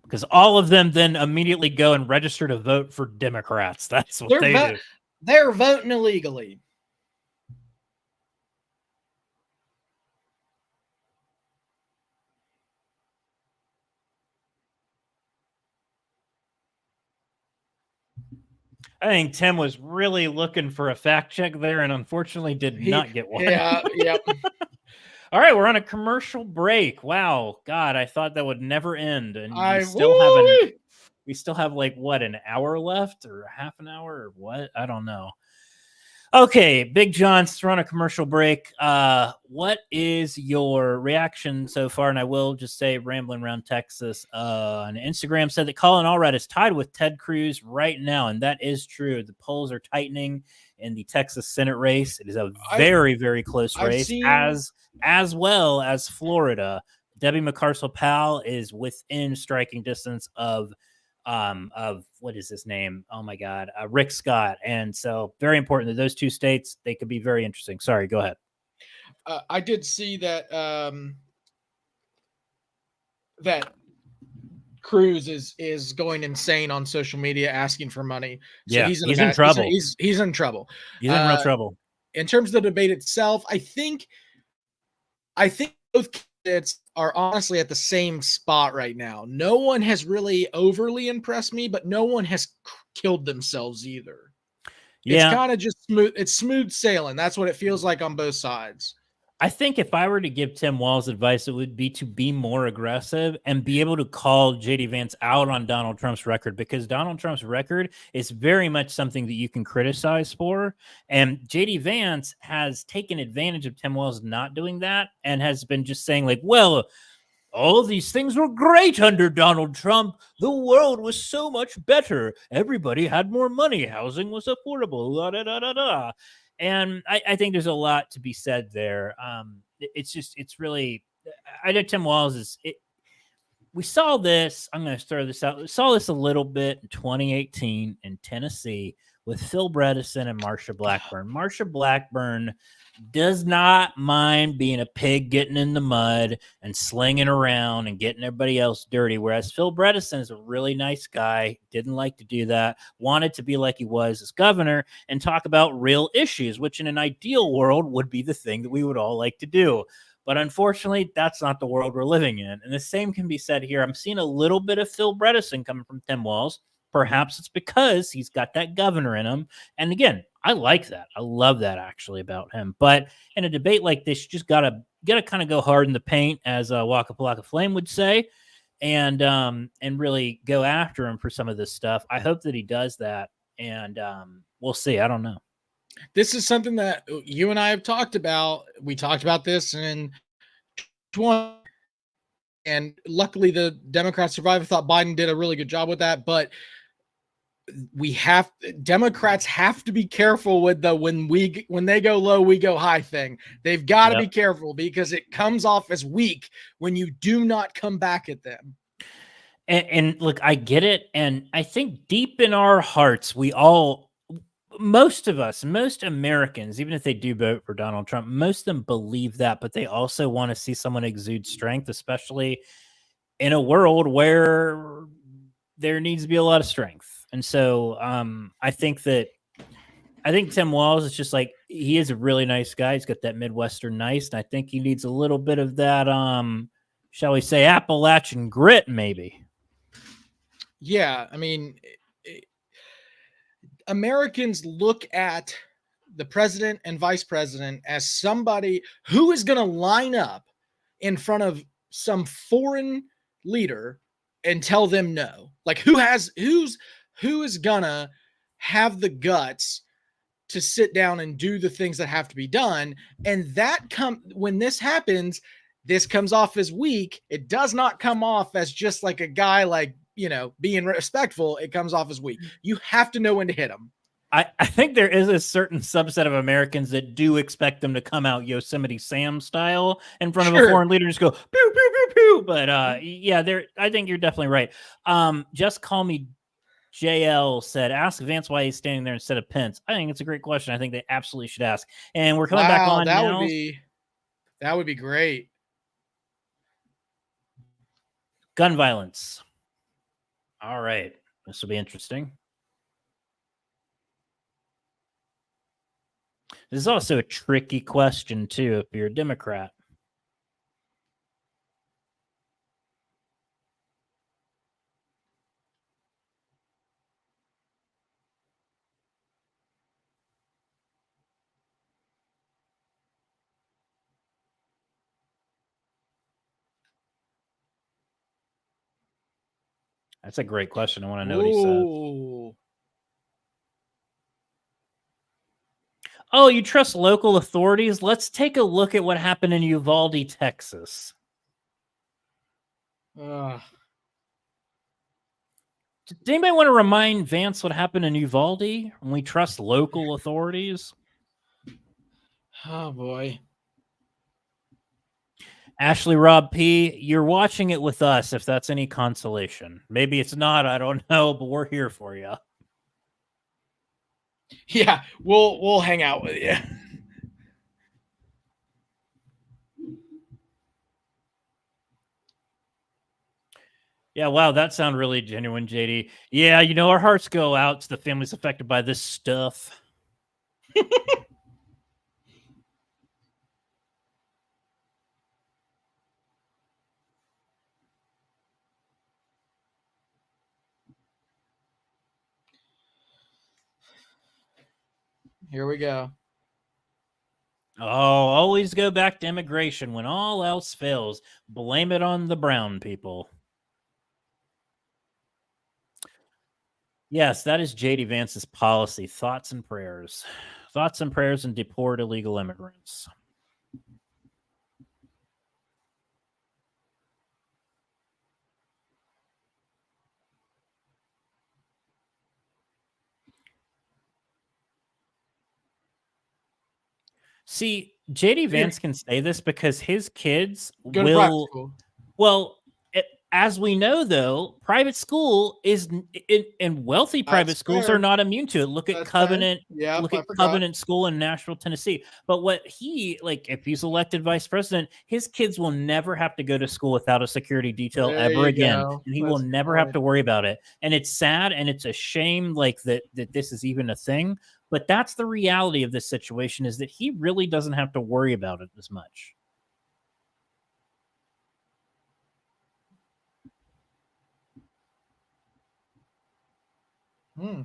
Because all of them then immediately go and register to vote for Democrats. That's what they do. They're voting illegally. I think Tim was really looking for a fact check there and unfortunately did not get one. Yeah, yep. All right, we're on a commercial break. Wow, God, I thought that would never end, and we still have like what, an hour left or half an hour or what? I don't know. Okay, Big John, we're on a commercial break. What is your reaction so far? And I will just say, Rambling Around Texas on Instagram said that Colin Allred is tied with Ted Cruz right now, and that is true. The polls are tightening in the Texas Senate race. It is a very, very close race, as well as Florida. Debbie McCarcel-Powell is within striking distance of what is his name? Oh my God, Rick Scott. And so very important that those two states, they could be very interesting. Sorry, go ahead. I did see that that Cruz is going insane on social media asking for money. So yeah, he's in trouble. He's in trouble. He's in real trouble. In terms of the debate itself, I think both candidates are honestly at the same spot right now. No one has really overly impressed me, but no one has killed themselves either. It's Yeah, kind of just smooth. It's smooth sailing. That's what it feels like on both sides. I think if I were to give Tim Walz advice, it would be to be more aggressive and be able to call JD Vance out on Donald Trump's record, because Donald Trump's record is very much something that you can criticize for. And JD Vance has taken advantage of Tim Walz not doing that and has been just saying, like, well, all these things were great under Donald Trump. The world was so much better. Everybody had more money. Housing was affordable. Da, da, da, da, da. And I think there's a lot to be said there. It's really, I know Tim Walz we saw this. I'm going to throw this out. We saw this a little bit in 2018 in Tennessee with Phil Bredesen and Marsha Blackburn. Marsha Blackburn does not mind being a pig, getting in the mud and slinging around and getting everybody else dirty. Whereas Phil Bredesen is a really nice guy, didn't like to do that, wanted to be like he was as governor and talk about real issues, which in an ideal world would be the thing that we would all like to do. But unfortunately, that's not the world we're living in. And the same can be said here. I'm seeing a little bit of Phil Bredesen coming from Tim Walz. Perhaps it's because he's got that governor in him. And again, I like that. I love that actually about him. But in a debate like this, you just gotta kind of go hard in the paint, as Waka Palaka Flame would say, and really go after him for some of this stuff. I hope that he does that, and we'll see. I don't know. This is something that you and I have talked about. We talked about this in 20, and luckily the Democrats survived. I thought Biden did a really good job with that, but Democrats have to be careful with the when they go low, we go high thing. They've got to be careful because it comes off as weak when you do not come back at them. And look, I get it. And I think deep in our hearts, most of us, most Americans, even if they do vote for Donald Trump, most of them believe that, but they also want to see someone exude strength, especially in a world where there needs to be a lot of strength. And so I think Tim Walz is just like, he is a really nice guy. He's got that Midwestern nice, and I think he needs a little bit of that, shall we say, Appalachian grit, maybe. Yeah, I mean, Americans look at the president and vice president as somebody who is going to line up in front of some foreign leader and tell them no. Like who is gonna have the guts to sit down and do the things that have to be done. And when this happens, this comes off as weak. It does not come off as just like a guy like, being respectful. It comes off as weak. You have to know when to hit them. I think there is a certain subset of Americans that do expect them to come out Yosemite Sam style in front of a foreign leader and just go pew pew pew pew. But yeah, I think you're definitely right. Just call me JL said, ask Vance why he's standing there instead of Pence. I think it's a great question. I think they absolutely should ask. And we're coming back on now. That would be great. Gun violence. All right. This will be interesting. This is also a tricky question, too, if you're a Democrat. That's a great question. I want to know what he says. Oh, you trust local authorities? Let's take a look at what happened in Uvalde, Texas. Does anybody want to remind Vance what happened in Uvalde when we trust local authorities? Oh, boy. Ashley Rob P., you're watching it with us, if that's any consolation. Maybe it's not, I don't know, but we're here for you. Yeah, we'll hang out with you. Yeah, wow, that sounds really genuine, JD. Yeah, our hearts go out to the families affected by this stuff. Here we go. Oh, always go back to immigration when all else fails. Blame it on the brown people. Yes, that is JD Vance's policy. Thoughts and prayers. Thoughts and prayers and deport illegal immigrants. See, JD Vance can say this because his kids Go to private will. school. Well, as we know, though, private school is and wealthy private schools fair. are not immune to it. Look at That's Covenant. fair. Yeah, Look I at forgot. Covenant School in Nashville, Tennessee. But what he if he's elected vice president, his kids will never have to go to school without a security detail There ever you again, go. and he That's will a good never have point. to worry about it. And it's sad, and it's a shame, that this is even a thing. But that's the reality of this situation: is that he really doesn't have to worry about it as much. Hmm.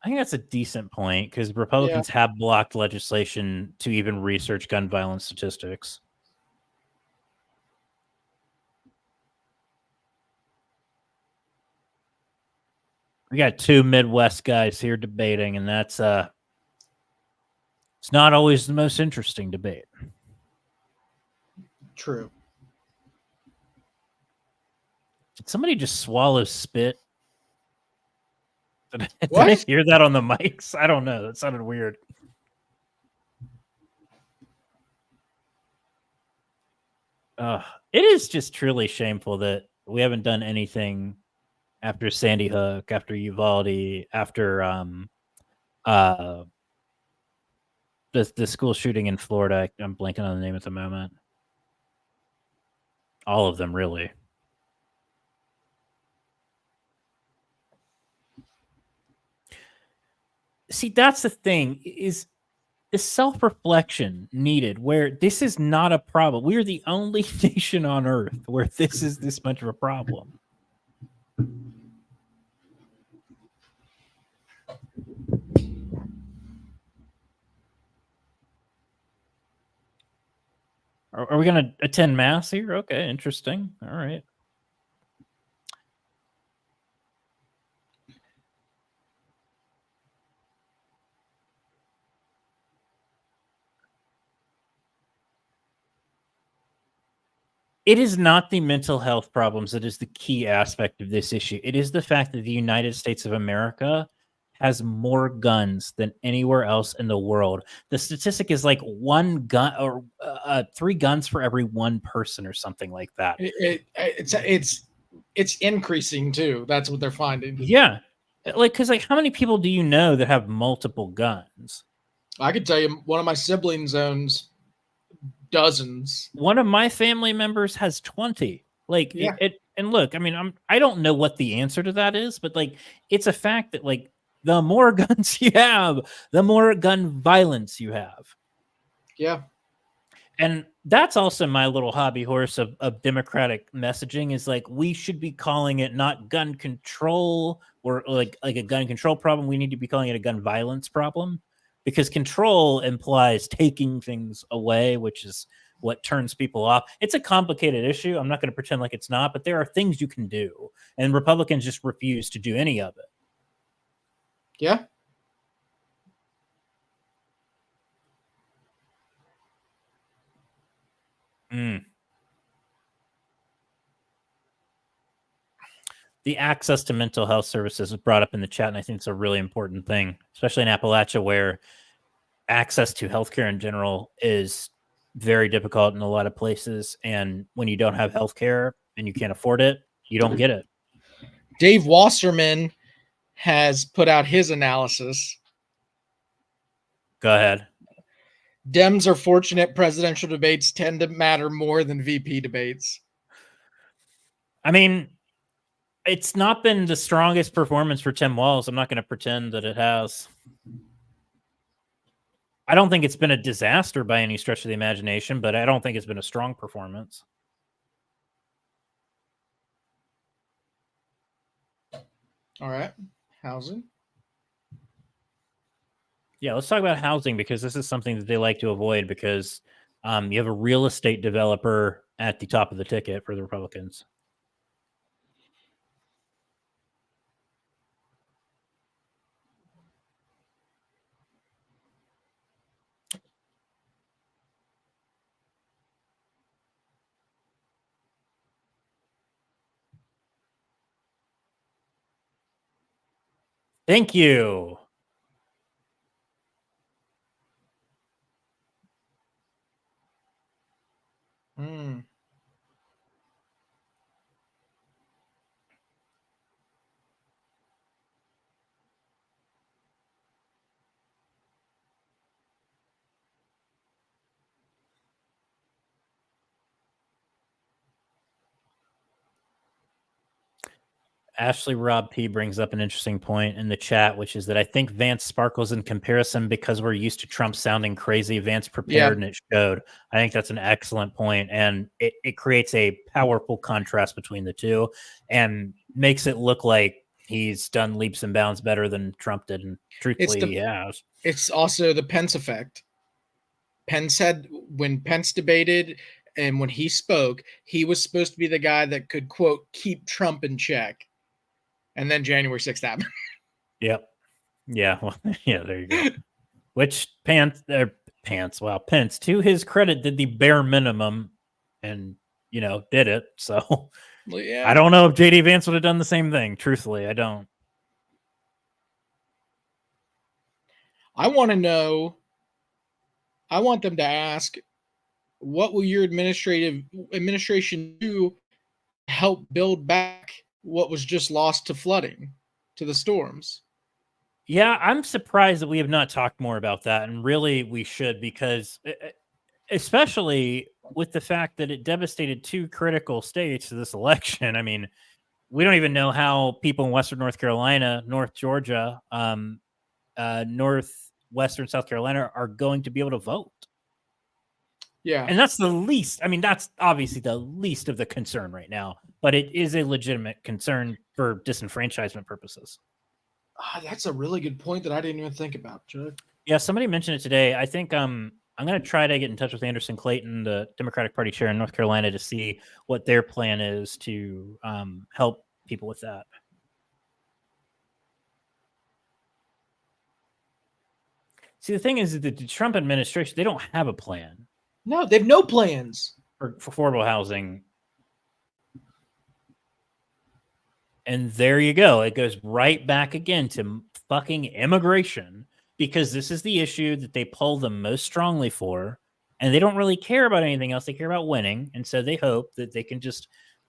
I think that's a decent point because Republicans have blocked legislation to even research gun violence statistics. We got two Midwest guys here debating, and that's it's not always the most interesting debate. True. Did somebody just swallow spit? Did I What? hear that on the mics? I don't know. That sounded weird. It is just truly shameful that we haven't done anything after Sandy Hook, after Uvalde, after the school shooting in Florida. I'm blanking on the name at the moment. All of them, really. See, that's the thing, is the self-reflection needed where this is not a problem. We are the only nation on earth where this is this much of a problem. Are we going to attend mass here? Okay, interesting. All right. It is not the mental health problems that is the key aspect of this issue. It is the fact that the United States of America has more guns than anywhere else in the world. The statistic is like 1 gun or 3 guns for every 1 person or something like that. It's increasing too. That's what they're finding. Yeah. Because how many people do you know that have multiple guns? I could tell you one of my siblings owns dozens. One of my family members has 20. And look, I mean, I don't know what the answer to that is, but it's a fact that the more guns you have, the more gun violence you have. Yeah. And that's also my little hobby horse of Democratic messaging is we should be calling it not gun control or like a gun control problem. We need to be calling it a gun violence problem, because control implies taking things away, which is what turns people off. It's a complicated issue. I'm not going to pretend like it's not, but there are things you can do, and Republicans just refuse to do any of it. Yeah. The access to mental health services was brought up in the chat, and I think it's a really important thing, especially in Appalachia, where access to healthcare in general is very difficult in a lot of places. And when you don't have healthcare and you can't afford it, you don't get it. Dave Wasserman has put out his analysis. Go ahead. Dems are fortunate presidential debates tend to matter more than VP debates. I mean, it's not been the strongest performance for Tim Walz. I'm not going to pretend that it has. I don't think it's been a disaster by any stretch of the imagination, but I don't think it's been a strong performance. All right. Housing. Yeah, let's talk about housing, because this is something that they like to avoid, because you have a real estate developer at the top of the ticket for the Republicans. Thank you. Ashley Rob P brings up an interesting point in the chat, which is that I think Vance sparkles in comparison because we're used to Trump sounding crazy. Vance prepared, and it showed. I think that's an excellent point, and it creates a powerful contrast between the two and makes it look like he's done leaps and bounds better than Trump did, and truthfully, he has. It's also the Pence effect. Pence had, when Pence debated and when he spoke, he was supposed to be the guy that could, quote, keep Trump in check. And then January 6th happened. Yep. Yeah. Well, yeah, there you go. Which Pence, to his credit, did the bare minimum and, did it. So Well, yeah. I don't know if JD Vance would have done the same thing. Truthfully, I don't. I want to know, I want them to ask, what will your administration do to help build back what was just lost to flooding, to the storms? Yeah, I'm surprised that we have not talked more about that. And really, we should, because especially with the fact that it devastated two critical states of this election. I mean, we don't even know how people in Western North Carolina, North Georgia, Northwestern South Carolina are going to be able to vote. Yeah. And that's the least. I mean, that's obviously the least of the concern right now, but it is a legitimate concern for disenfranchisement purposes. That's a really good point that I didn't even think about, Chuck. Yeah, somebody mentioned it today. I think I'm going to try to get in touch with Anderson Clayton, the Democratic Party chair in North Carolina, to see what their plan is to help people with that. See, the thing is that the Trump administration, they don't have a plan. No, they have no plans for affordable housing. And there you go. It goes right back again to fucking immigration, because this is the issue that they pull the most strongly for. And they don't really care about anything else. They care about winning. And so they hope that they can just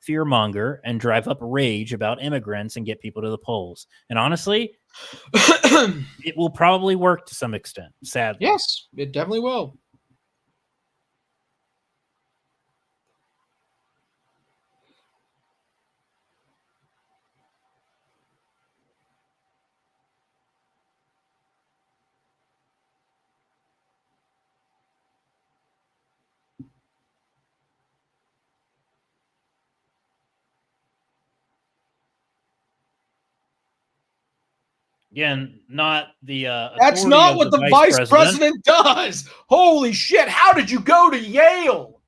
fearmonger and drive up rage about immigrants and get people to the polls. And honestly, it will probably work to some extent, sadly. Yes, it definitely will. Again, not the That's not what the vice president does. Holy shit. How did you go to Yale?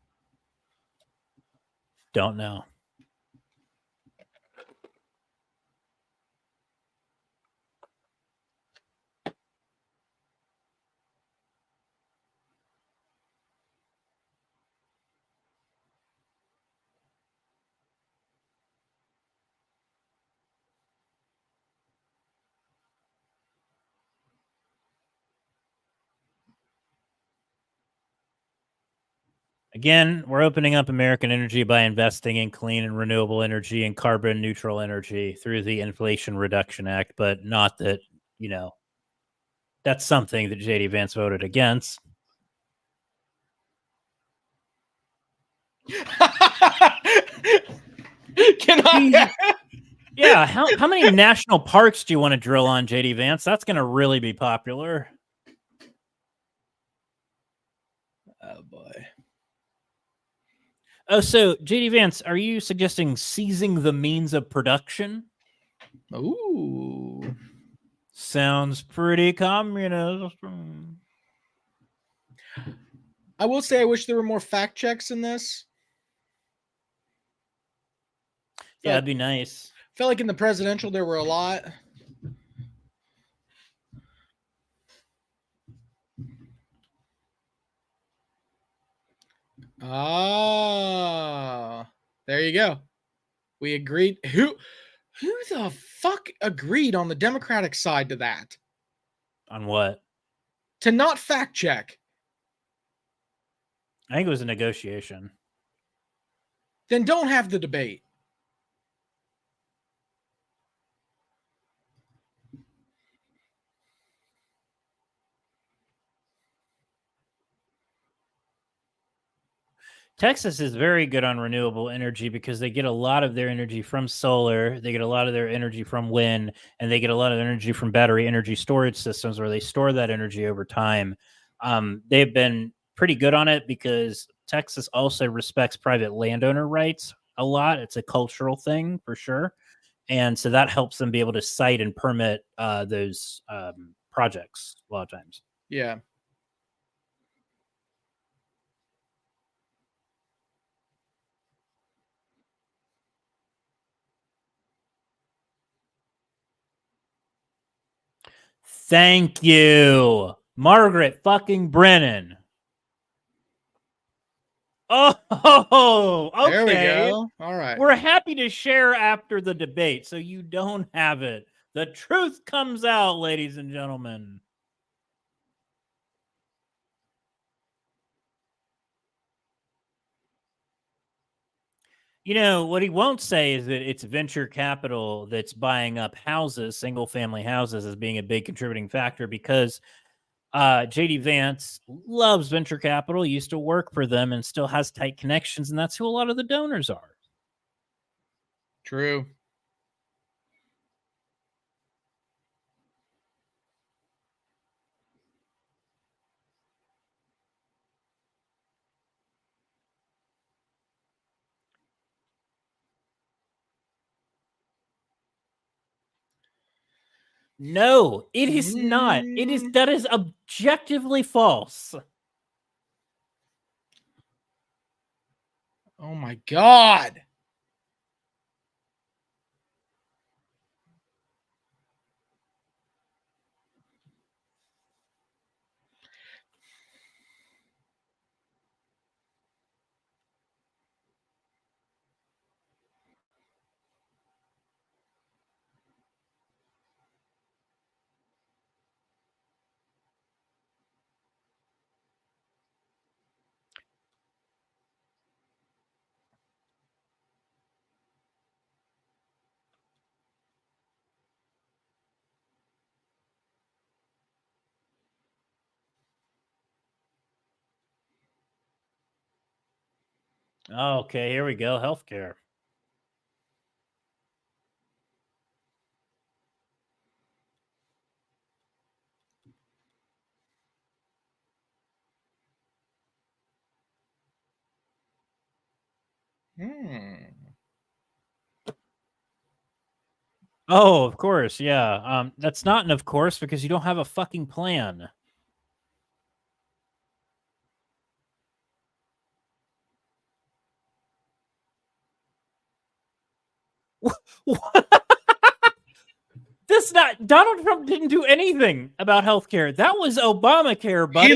Don't know. Again, we're opening up American energy by investing in clean and renewable energy and carbon neutral energy through the Inflation Reduction Act, but not that, that's something that JD Vance voted against. Can I? Yeah, how many national parks do you want to drill on, JD Vance? That's going to really be popular. Oh boy. Oh, so JD Vance, are you suggesting seizing the means of production? Ooh. Sounds pretty communist. I will say I wish there were more fact checks in this. Yeah, that'd be nice. Felt like in the presidential there were a lot. Oh, there you go. We agreed. Who the fuck agreed on the Democratic side to that? On what? To not fact check. I think it was a negotiation. Then don't have the debate. Texas is very good on renewable energy because they get a lot of their energy from solar, they get a lot of their energy from wind, and they get a lot of energy from battery energy storage systems where they store that energy over time. They've been pretty good on it because Texas also respects private landowner rights a lot. It's a cultural thing for sure. And so that helps them be able to cite and permit those projects a lot of times. Yeah. Thank you, Margaret fucking Brennan. Oh, okay. There we go. All right. We're happy to share after the debate, so you don't have it. The truth comes out, ladies and gentlemen. You know, what he won't say is that it's venture capital that's buying up houses, single family houses, as being a big contributing factor because JD Vance loves venture capital, used to work for them, and still has tight connections, and that's who a lot of the donors are. True. No, it is not. That is objectively false. Oh my God. Okay, here we go. Healthcare. Oh, of course, yeah. That's not an of course because you don't have a fucking plan. What? This not Donald Trump didn't do anything about healthcare. That was Obamacare, buddy.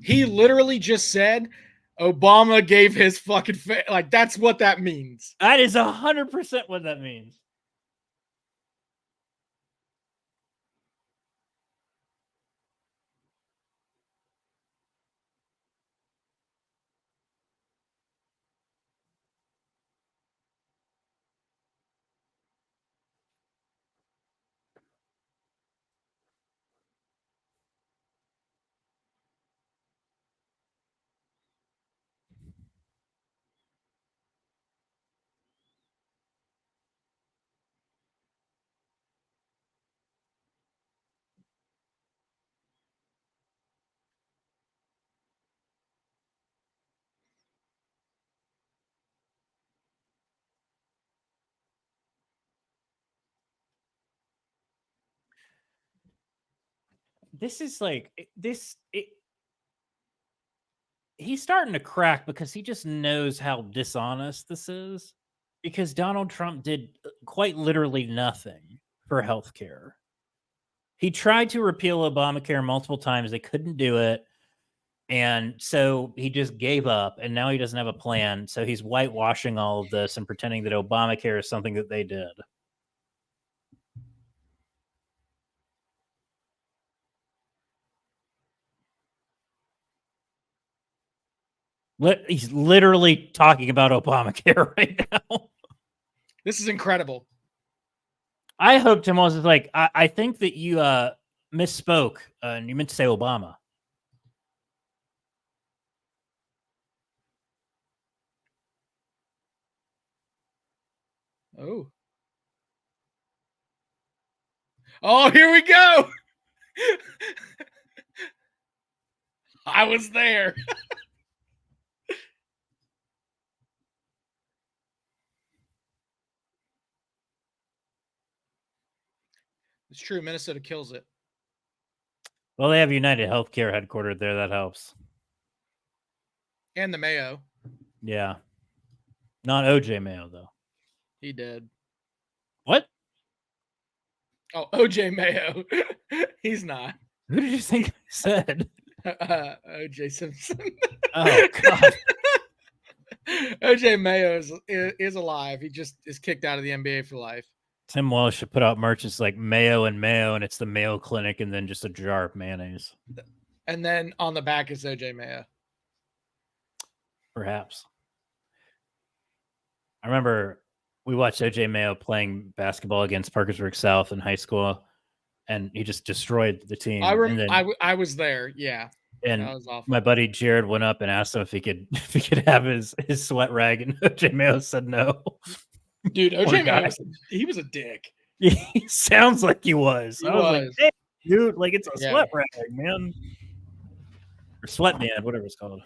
He literally just said Obama gave his fucking like that's what that means. That is 100% what that means. this is like he's starting to crack because he just knows how dishonest this is. Because Donald Trump did quite literally nothing for healthcare. He tried to repeal Obamacare multiple times. They couldn't do it. And so he just gave up, and now he doesn't have a plan. So he's whitewashing all of this and pretending that Obamacare is something that they did. He's literally talking about Obamacare right now. This is incredible. I hope Tim Walz is like, I think that you misspoke and you meant to say Obama. Oh, here we go. I was there. It's true. Minnesota kills it. Well, they have United Healthcare headquartered there. That helps. And the Mayo. Yeah. Not OJ Mayo, though. He did. What? Oh, OJ Mayo. He's not. Who did you think I said? OJ Simpson. Oh, God. OJ Mayo is alive. He just is kicked out of the NBA for life. Tim Walsh should put out merch. It's like Mayo, and it's the Mayo Clinic, and then just a jar of mayonnaise. And then on the back is OJ Mayo. Perhaps. I remember we watched OJ Mayo playing basketball against Parkersburg South in high school, and he just destroyed the team. I was there. Yeah. And that was awful. My buddy Jared went up and asked him if he could have his sweat rag, and OJ Mayo said no. Dude, OJ Mayo he was a dick. He sounds like he was. I was like, hey, dude, like it's a sweat rag, man. Or sweat man, whatever it's called.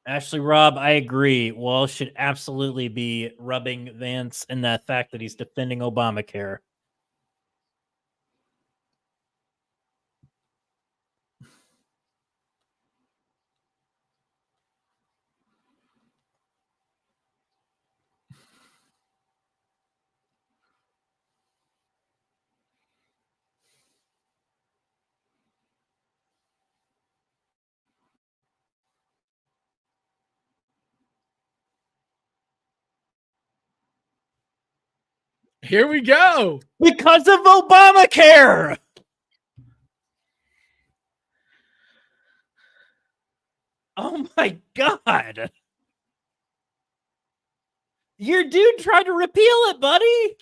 Ashley Robb, I agree. Walsh should absolutely be rubbing Vance in that fact that he's defending Obamacare. Here we go. Because of Obamacare. Oh my God. Your dude tried to repeal it, buddy.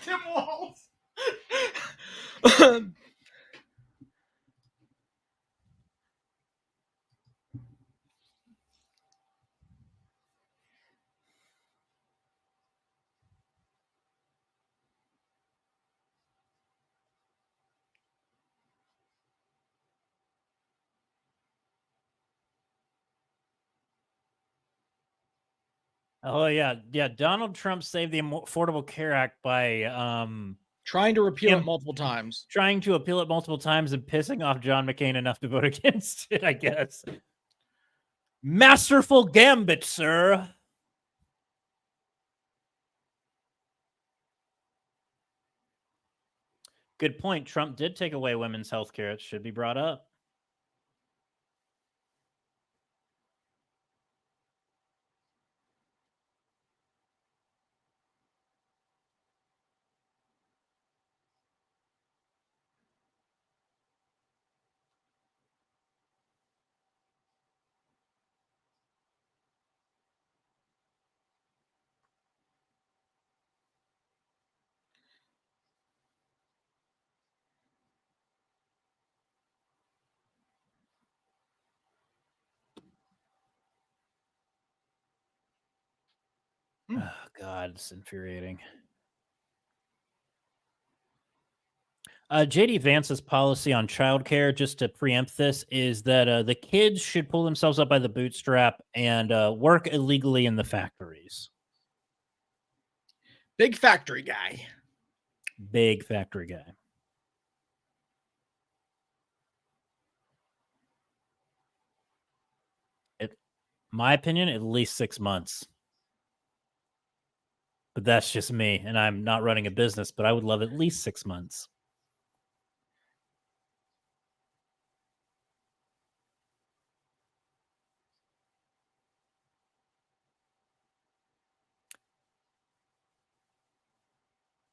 Tim Walz. Oh yeah. Donald Trump saved the Affordable Care Act by trying to repeal it multiple times. Trying to appeal it multiple times and pissing off John McCain enough to vote against it, I guess. Masterful gambit, sir. Good point. Trump did take away women's health care. It should be brought up. Oh, God, it's infuriating. JD Vance's policy on childcare, just to preempt this, is that the kids should pull themselves up by the bootstrap and work illegally in the factories. Big factory guy. Big factory guy. My opinion, at least 6 months. But that's just me, and I'm not running a business, but I would love at least 6 months.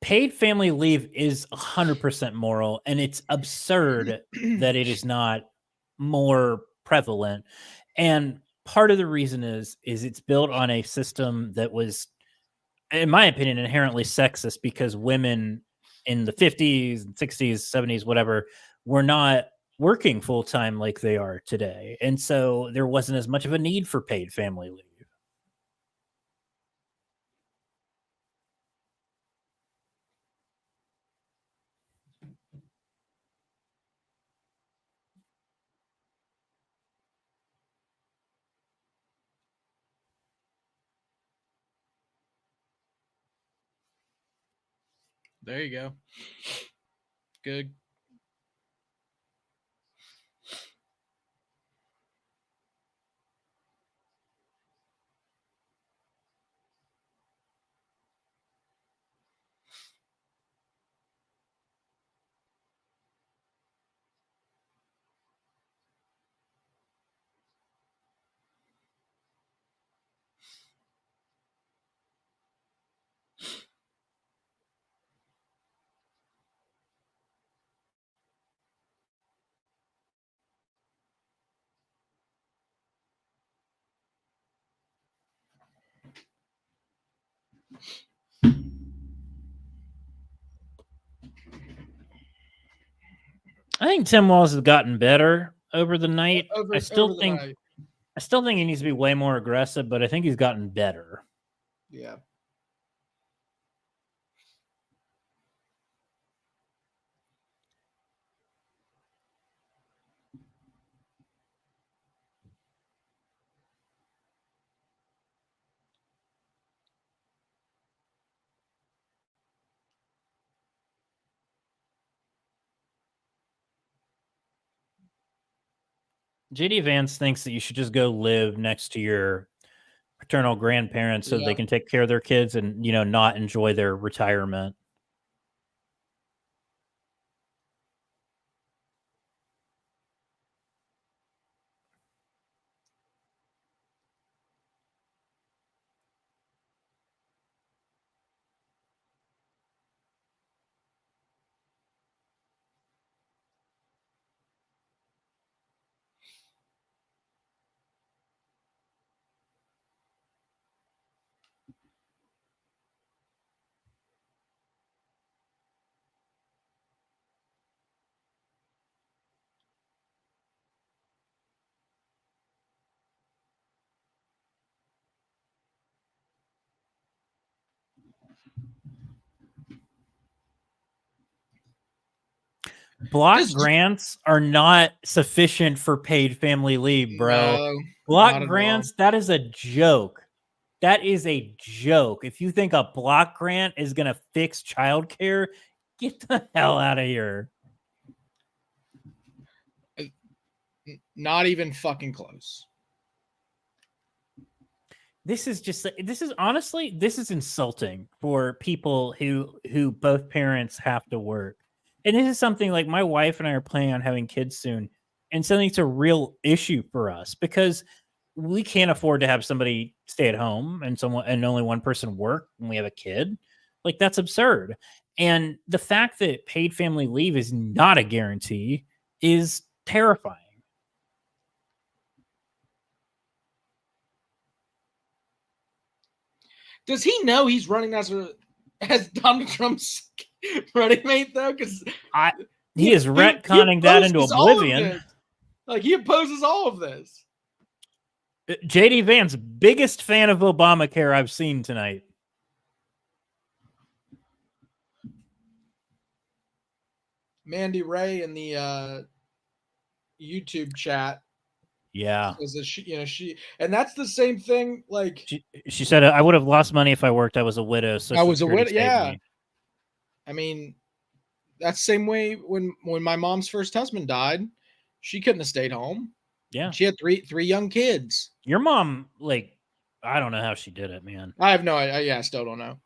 Paid family leave is 100% moral, and it's absurd that it is not more prevalent. And part of the reason is it's built on a system that was, in my opinion, inherently sexist, because women in the 50s and 60s, 70s, whatever, were not working full time like they are today. And so there wasn't as much of a need for paid family leave. There you go. Good. I think Tim Walz has gotten better over the night. Over I still the think night. he needs to be way more aggressive, but I think he's gotten better. Yeah. JD Vance thinks that you should just go live next to your paternal grandparents so they Yeah. can take care of their kids and, not enjoy their retirement. Block grants are not sufficient for paid family leave, bro. No, Block grants, that is a joke. That is a joke. If you think a block grant is going to fix childcare, get the hell out of here. Not even fucking close. This is insulting for people who both parents have to work. And this is something like my wife and I are planning on having kids soon. And something it's a real issue for us because we can't afford to have somebody stay at home and only one person work when we have a kid. Like, that's absurd. And the fact that paid family leave is not a guarantee is terrifying. Does he know he's running as Donald Trump's running mate though? Because he is retconning that into oblivion. Like, he opposes all of this. JD Vance, biggest fan of Obamacare I've seen tonight. Mandy Ray in the YouTube chat Yeah. says that she and that's the same thing. Like She said, I would have lost money if I worked. I was a widow. I Social was a Security widow. saved Yeah, me. I mean that's the same way when my mom's first husband died, she couldn't have stayed home. Yeah. She had three young kids. Your mom, like, I don't know how she did it, man. I have no idea. Yeah, I still don't know.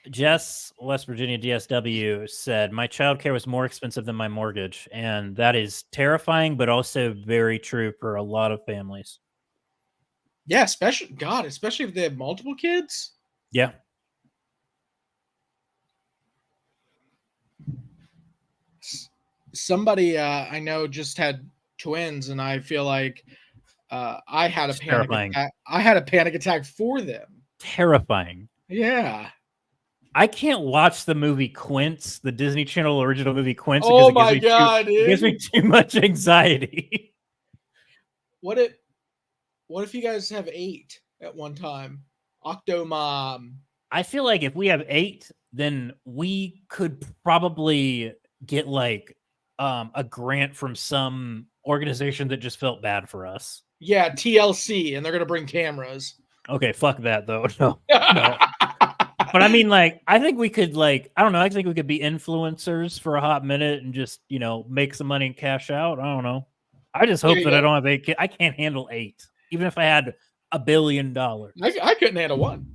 Jess, West Virginia DSW said, my childcare was more expensive than my mortgage. And that is terrifying, but also very true for a lot of families. Yeah, especially if they have multiple kids. Yeah. Somebody I know just had twins, and I feel like I had a It's panic terrifying. attack. I had a panic attack for them. Terrifying. Yeah. I can't watch the movie Quince, the Disney Channel original movie Quince, because Oh my god, it gives me dude. too much anxiety. What if you guys have 8 at one time? Octomom. I feel like if we have 8, then we could probably get like a grant from some organization that just felt bad for us. Yeah, TLC, and they're gonna bring cameras. Okay, fuck that though. No, no. But I mean, like, I think we could, like, I don't know. I think we could be influencers for a hot minute and just, make some money and cash out. I don't know. I just There hope you that I go. don't have 8 kids. I can't handle 8, even if I had $1 billion. I couldn't handle one.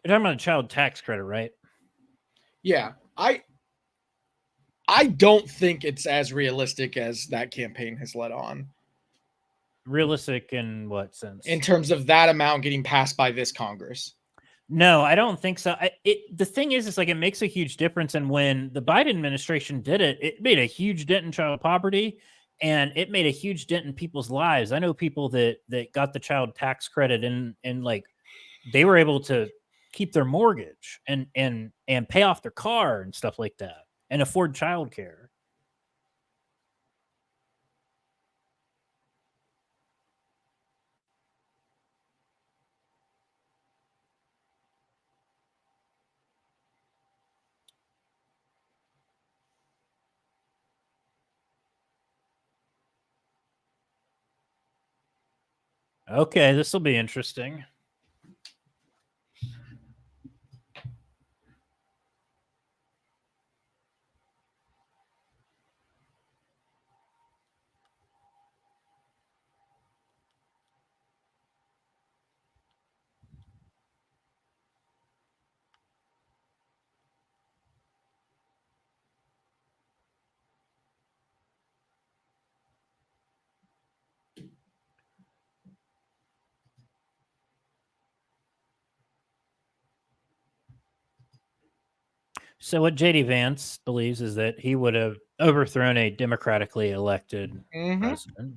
You're talking about a child tax credit, right? Yeah, I don't think it's as realistic as that campaign has led on Realistic in what sense? in terms of that amount getting passed by this Congress. No, I don't think so. The thing is, like, it makes a huge difference. And when the Biden administration did it, it made a huge dent in child poverty, and it made a huge dent in people's lives. I know people that got the child tax credit, and like they were able to keep their mortgage and pay off their car and stuff like that, and afford childcare. Okay, this will be interesting. So what JD Vance believes is that he would have overthrown a democratically elected president.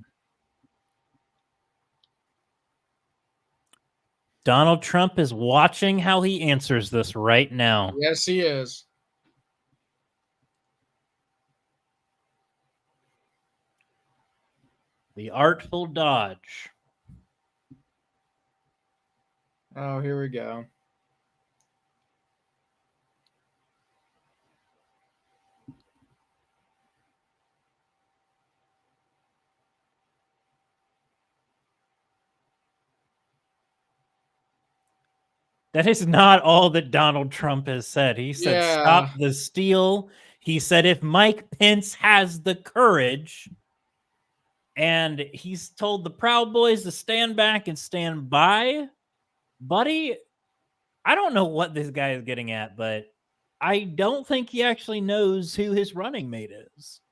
Donald Trump is watching how he answers this right now. Yes, he is. The artful dodge. Oh, here we go. That is not all that Donald Trump has said. He said, stop Yeah. the steal. He said, if Mike Pence has the courage, and he's told the Proud Boys to stand back and stand by, buddy, I don't know what this guy is getting at, but I don't think he actually knows who his running mate is.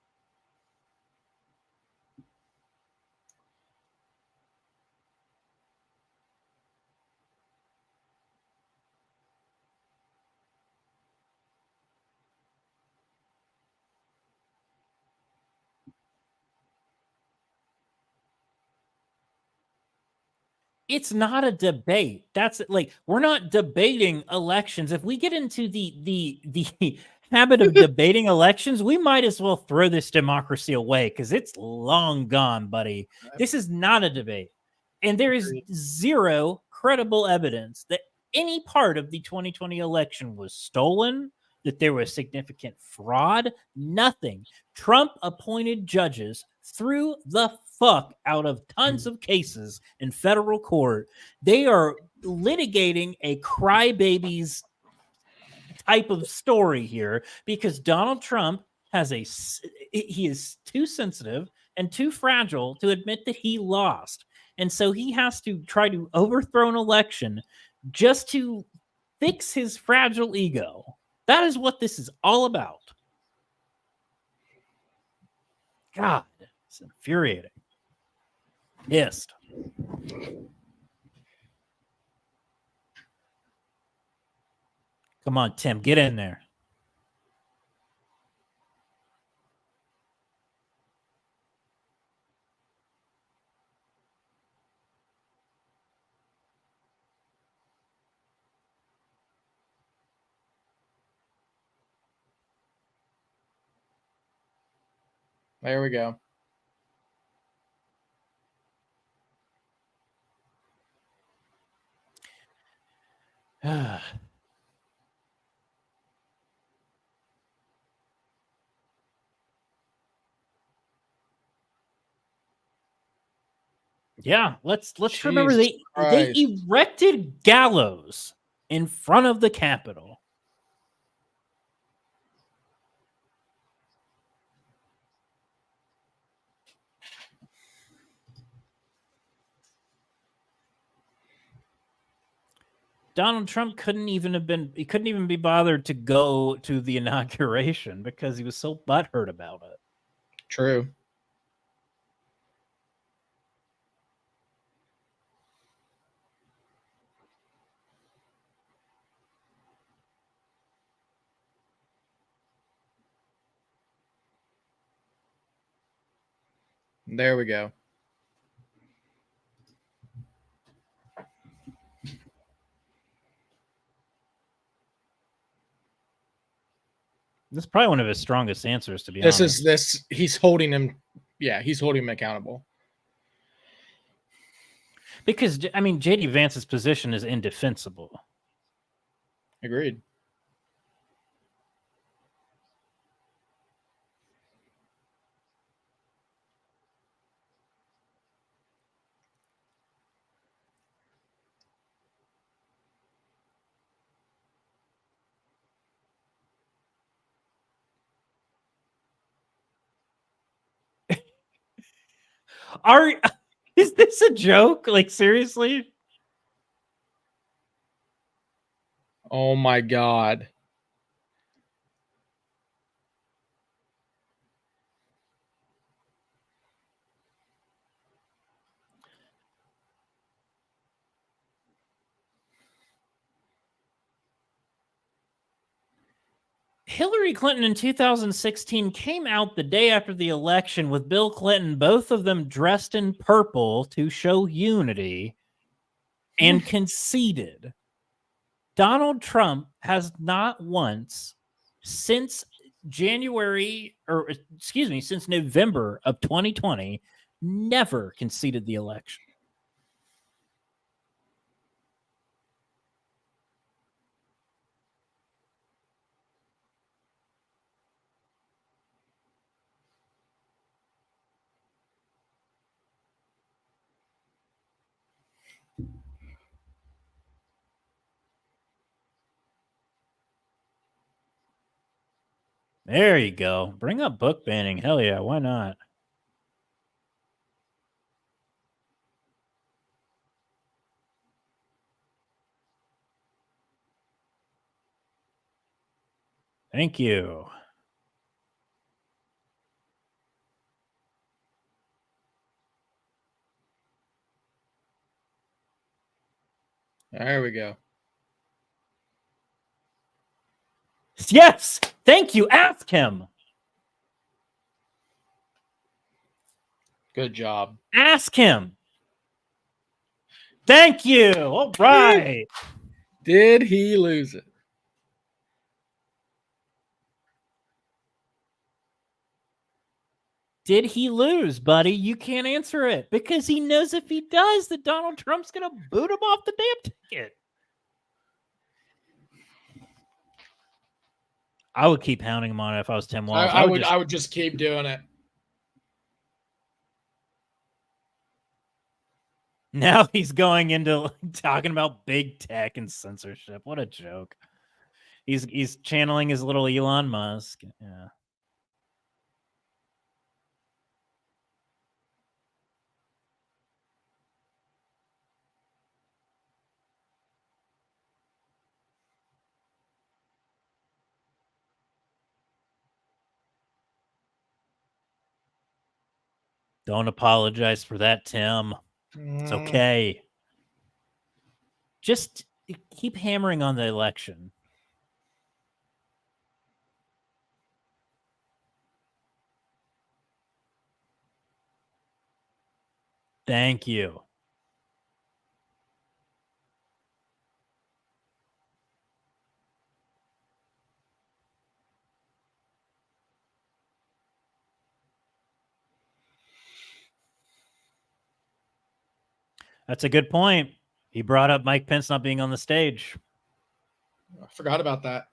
It's not a debate. That's like, we're not debating elections. If we get into the habit of debating elections, we might as well throw this democracy away because it's long gone, buddy. This is not a debate. And there is zero credible evidence that any part of the 2020 election was stolen, that there was significant fraud, nothing. Trump appointed judges threw the fuck out of tons of cases in federal court. They are litigating a crybabies type of story here because Donald Trump he is too sensitive and too fragile to admit that he lost. And so he has to try to overthrow an election just to fix his fragile ego. That is what this is all about. God, it's infuriating. Pissed. Come on, Tim, get in there. There we go. Yeah, let's remember Jesus they Christ. erected gallows in front of the Capitol. Donald Trump couldn't even be bothered to go to the inauguration because he was so butthurt about it. True. There we go. This is probably one of his strongest answers, to be honest. He's holding him. Yeah, he's holding him accountable. Because, I mean, J.D. Vance's position is indefensible. Agreed. Is this a joke? Like, seriously? Oh my God. Hillary Clinton in 2016 came out the day after the election with Bill Clinton, both of them dressed in purple to show unity, and conceded. Donald Trump has not once since since November of 2020, never conceded the election. There you go. Bring up book banning. Hell yeah, why not? Thank you. There we go. Yes, thank you. Ask him. Good job. Ask him. Thank you. All right. Did he lose it? Did he lose, buddy? You can't answer it because he knows if he does that Donald Trump's going to boot him off the damn ticket. I would keep hounding him on it if I was Tim Walz. I would just keep doing it. Now he's going into talking about big tech and censorship. What a joke. He's channeling his little Elon Musk. Yeah. Don't apologize for that, Tim. It's okay. Just keep hammering on the election. Thank you. That's a good point. He brought up Mike Pence not being on the stage. I forgot about that.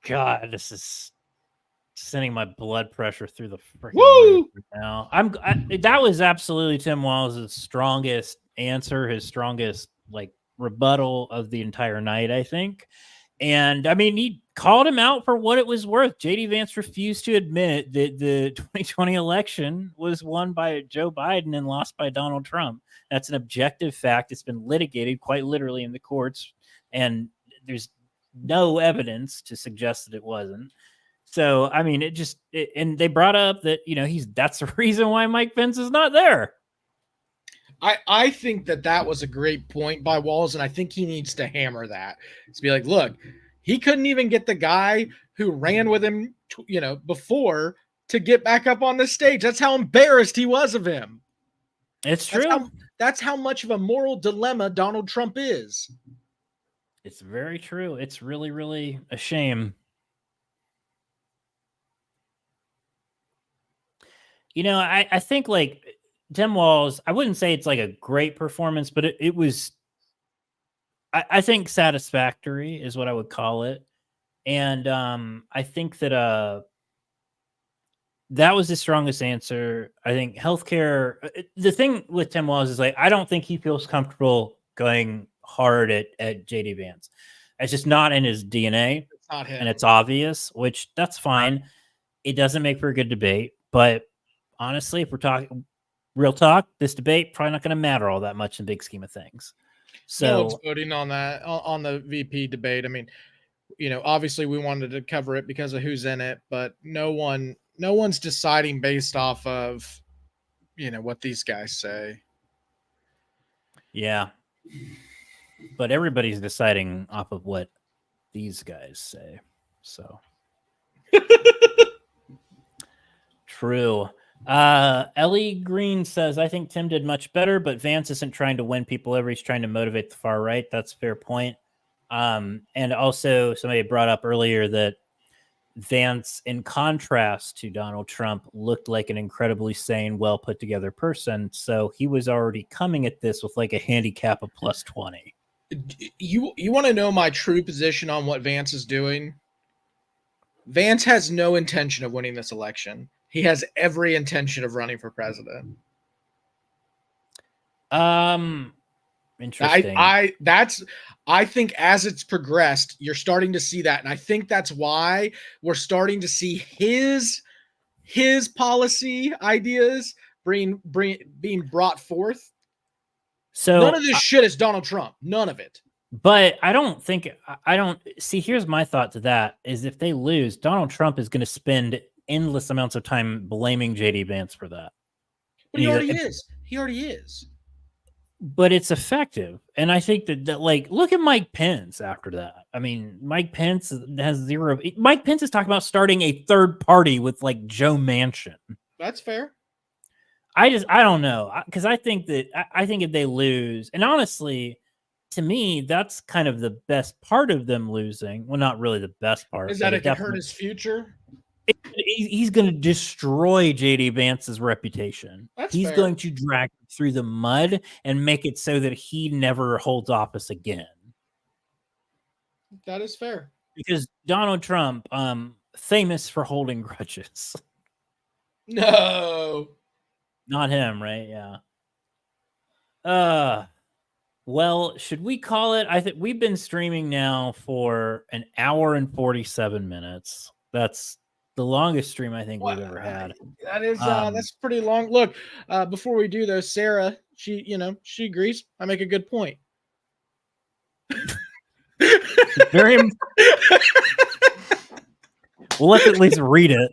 God, this is sending my blood pressure through the freaking roof now. That was absolutely Tim Walz's strongest answer, his strongest like rebuttal of the entire night, I think. And I mean, he called him out for what it was worth. JD Vance refused to admit that the 2020 election was won by Joe Biden and lost by Donald Trump. That's an objective fact. It's been litigated quite literally in the courts, and there's no evidence to suggest that it wasn't. So, I mean, and they brought up that, that's the reason why Mike Pence is not there. I think that was a great point by Walz, and I think he needs to hammer that. To be like, look, he couldn't even get the guy who ran with him, before to get back up on the stage. That's how embarrassed he was of him. It's true. That's how much of a moral dilemma Donald Trump is. It's very true. It's really, really a shame. I think like Tim Walz, I wouldn't say it's like a great performance, but it was, I think, satisfactory is what I would call it. And I think that that was the strongest answer. I think healthcare, the thing with Tim Walz is like, I don't think he feels comfortable going hard at JD Vance. It's just not in his DNA. It's not him. And it's obvious, which that's fine. It doesn't make for a good debate, but honestly, if we're talking real talk, this debate probably not going to matter all that much in the big scheme of things. So no one's voting on that, on the VP debate. I mean, obviously we wanted to cover it because of who's in it, but no one's deciding based off of, what these guys say. Yeah. But everybody's deciding off of what these guys say. So true. Ellie Green says, I think Tim did much better, but Vance isn't trying to win people over. He's trying to motivate the far right. That's a fair point. And also somebody brought up earlier that Vance, in contrast to Donald Trump, looked like an incredibly sane, well put together person. So he was already coming at this with like a handicap of plus 20. You want to know my true position on what Vance is doing? Vance has no intention of winning this election. He has every intention of running for president. Interesting. I think as it's progressed, you're starting to see that, and I think that's why we're starting to see his policy ideas being brought forth. So none of this shit is Donald Trump. None of it. But I don't think I don't see. Here's my thought to that: is if they lose, Donald Trump is going to spend endless amounts of time blaming JD Vance for that. But he already is. He already is. But it's effective, and I think that like look at Mike Pence after that. I mean, Mike Pence has zero. Mike Pence is talking about starting a third party with like Joe Manchin. That's fair. I don't know, because I think if they lose, and honestly, to me, that's kind of the best part of them losing. Well, not really the best part. Is that it could hurt his future? He's going to destroy JD Vance's reputation. He's going to drag him through the mud and make it so that he never holds office again. That is fair. Because Donald Trump, famous for holding grudges. No. Not him, right? Yeah. Well, should we call it? I think we've been streaming now for an hour and 47 minutes. That's the longest stream I think we've ever had. That is that's pretty long. Look, before we do though, Sarah, she agrees. I make a good point. Very. Well, let's at least read it.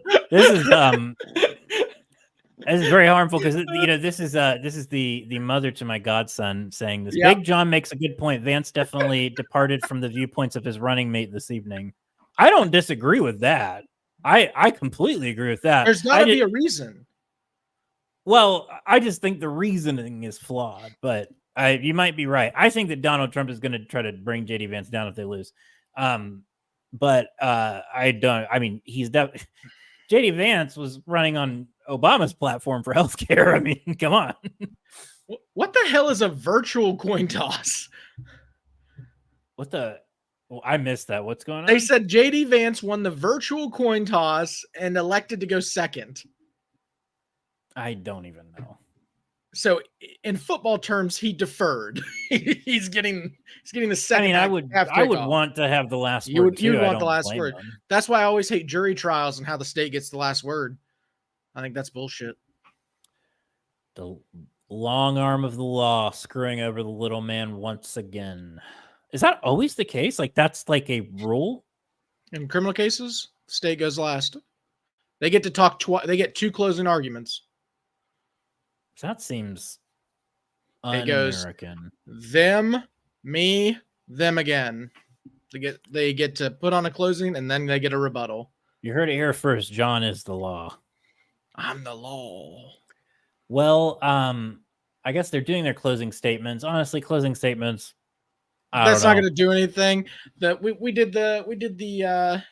This is very harmful because this is the mother to my godson saying this. Yep. Big John makes a good point. Vance definitely departed from the viewpoints of his running mate this evening. I don't disagree with that. I completely agree with that. There's got to be a reason. Well, I just think the reasoning is flawed, but you might be right. I think that Donald Trump is going to try to bring JD Vance down if they lose. But I don't. I mean, he's definitely. JD Vance was running on Obama's platform for healthcare. I mean, come on. What the hell is a virtual coin toss? What the? Well, I missed that. What's going on? They said JD Vance won the virtual coin toss and elected to go second. I don't even know. So in football terms, he deferred. he's getting the second. I mean, I would want to have the last word. You would want the last word. That's why I always hate jury trials and how the state gets the last word. I think that's bullshit. The long arm of the law screwing over the little man once again. Is that always the case? Like that's like a rule? In criminal cases, the state goes last. They get to talk twice. They get two closing arguments. That seems un-American. It goes them, me, them again. They get to put on a closing and then they get a rebuttal. You heard it here first. John is the law. I'm the law. Well, I guess they're doing their closing statements. Honestly, closing statements. That's not going to do anything. We did the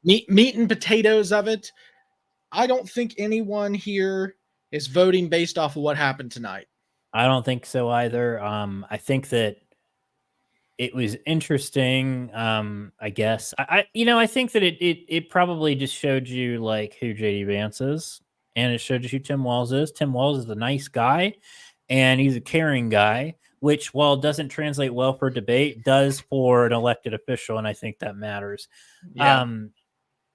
meat and potatoes of it. I don't think anyone here is voting based off of what happened tonight. I don't think so either. I think that it was interesting. I guess I think that it probably just showed you like who JD Vance is, and it showed you who Tim Walz is. Tim Walz is a nice guy, and he's a caring guy, which while doesn't translate well for debate, does for an elected official, and I think that matters. Yeah.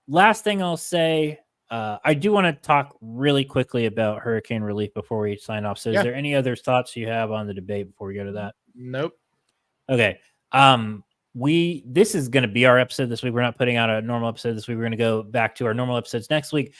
Last thing I'll say. I do want to talk really quickly about hurricane relief before we sign off. So is there any other thoughts you have on the debate before we go to that? Nope. Okay. This is going to be our episode this week. We're not putting out a normal episode this week. We're going to go back to our normal episodes next week.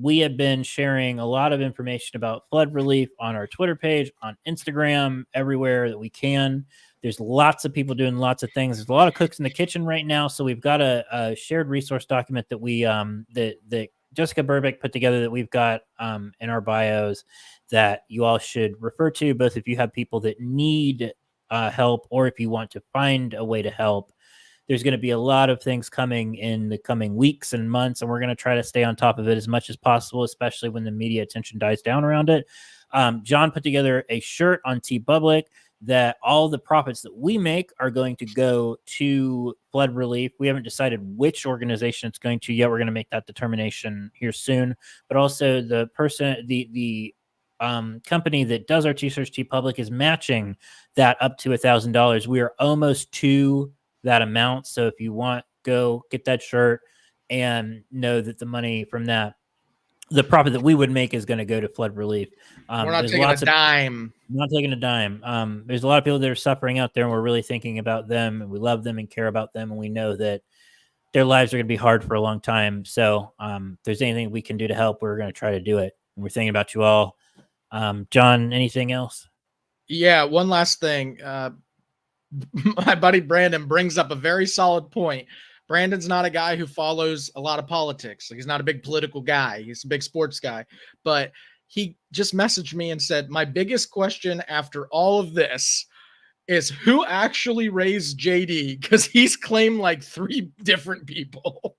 We have been sharing a lot of information about flood relief on our Twitter page, on Instagram, everywhere that we can. There's lots of people doing lots of things. There's a lot of cooks in the kitchen right now. So we've got a shared resource document that we that Jessica Burbick put together that we've got in our bios that you all should refer to, both if you have people that need help or if you want to find a way to help. There's going to be a lot of things coming in the coming weeks and months, and we're going to try to stay on top of it as much as possible, especially when the media attention dies down around it. John put together a shirt on TeePublic that all the profits that we make are going to go to flood relief. We haven't decided which organization it's going to yet. We're going to make that determination here soon. But also the company that does our t-shirts, TeePublic, is matching that up to $1,000. We are almost to that amount. So if you want, go get that shirt and know that the money from that, the profit that we would make, is going to go to flood relief. We're not taking a dime. Not taking a dime. There's a lot of people that are suffering out there, and we're really thinking about them, and we love them and care about them, and we know that their lives are going to be hard for a long time. So if there's anything we can do to help, we're going to try to do it. And we're thinking about you all. John, anything else? Yeah, one last thing. My buddy Brandon brings up a very solid point. Brandon's not a guy who follows a lot of politics. He's not a big political guy. He's a big sports guy. But he just messaged me and said, my biggest question after all of this is who actually raised JD? Because he's claimed like 3 different people.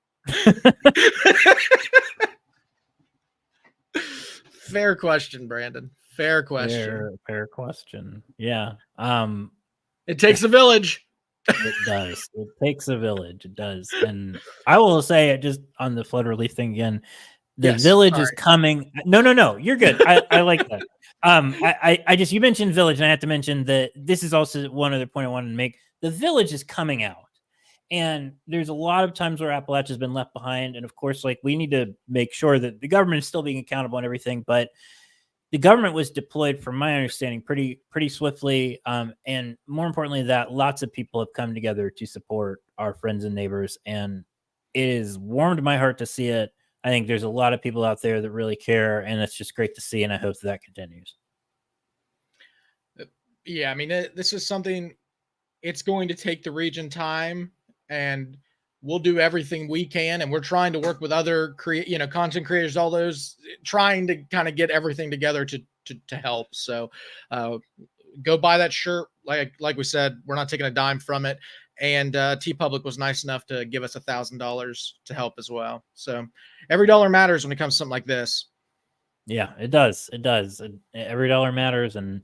Fair question, Brandon. Fair question. Fair question. Yeah. It takes a village. It does. It takes a village. It does. And I will say it just on the flood relief thing again. The village is coming. No. You're good. I like that. I just, you mentioned village, and I have to mention that this is also one other point I wanted to make. The village is coming out. And there's a lot of times where Appalachia has been left behind. And of course, like, we need to make sure that the government is still being accountable and everything. But the government was deployed, from my understanding, pretty swiftly. And more importantly, that lots of people have come together to support our friends and neighbors. And it has warmed my heart to see it. I think there's a lot of people out there that really care, and it's just great to see. And I hope that continues. Yeah, I mean, this is something, it's going to take the region time, and we'll do everything we can. And we're trying to work with other content creators, all those, trying to kind of get everything together to help. So go buy that shirt. Like we said, we're not taking a dime from it. And TeePublic was nice enough to give us $1,000 to help as well. So every dollar matters when it comes to something like this. Yeah, it does. It does. Every dollar matters, and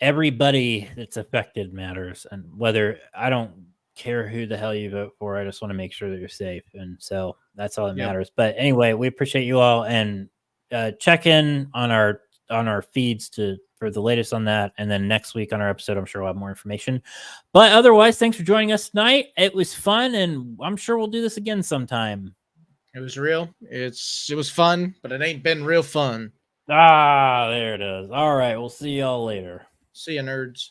everybody that's affected matters. And whether, I don't care who the hell you vote for, I just want to make sure that you're safe. And so that's all that matters. But anyway, we appreciate you all, and check in on our feeds for the latest on that. And then next week on our episode, I'm sure we'll have more information. But otherwise, thanks for joining us tonight. It was fun, and I'm sure we'll do this again sometime. It was real. It was fun, but it ain't been real fun. There it is. All right. We'll see y'all later. See ya, nerds.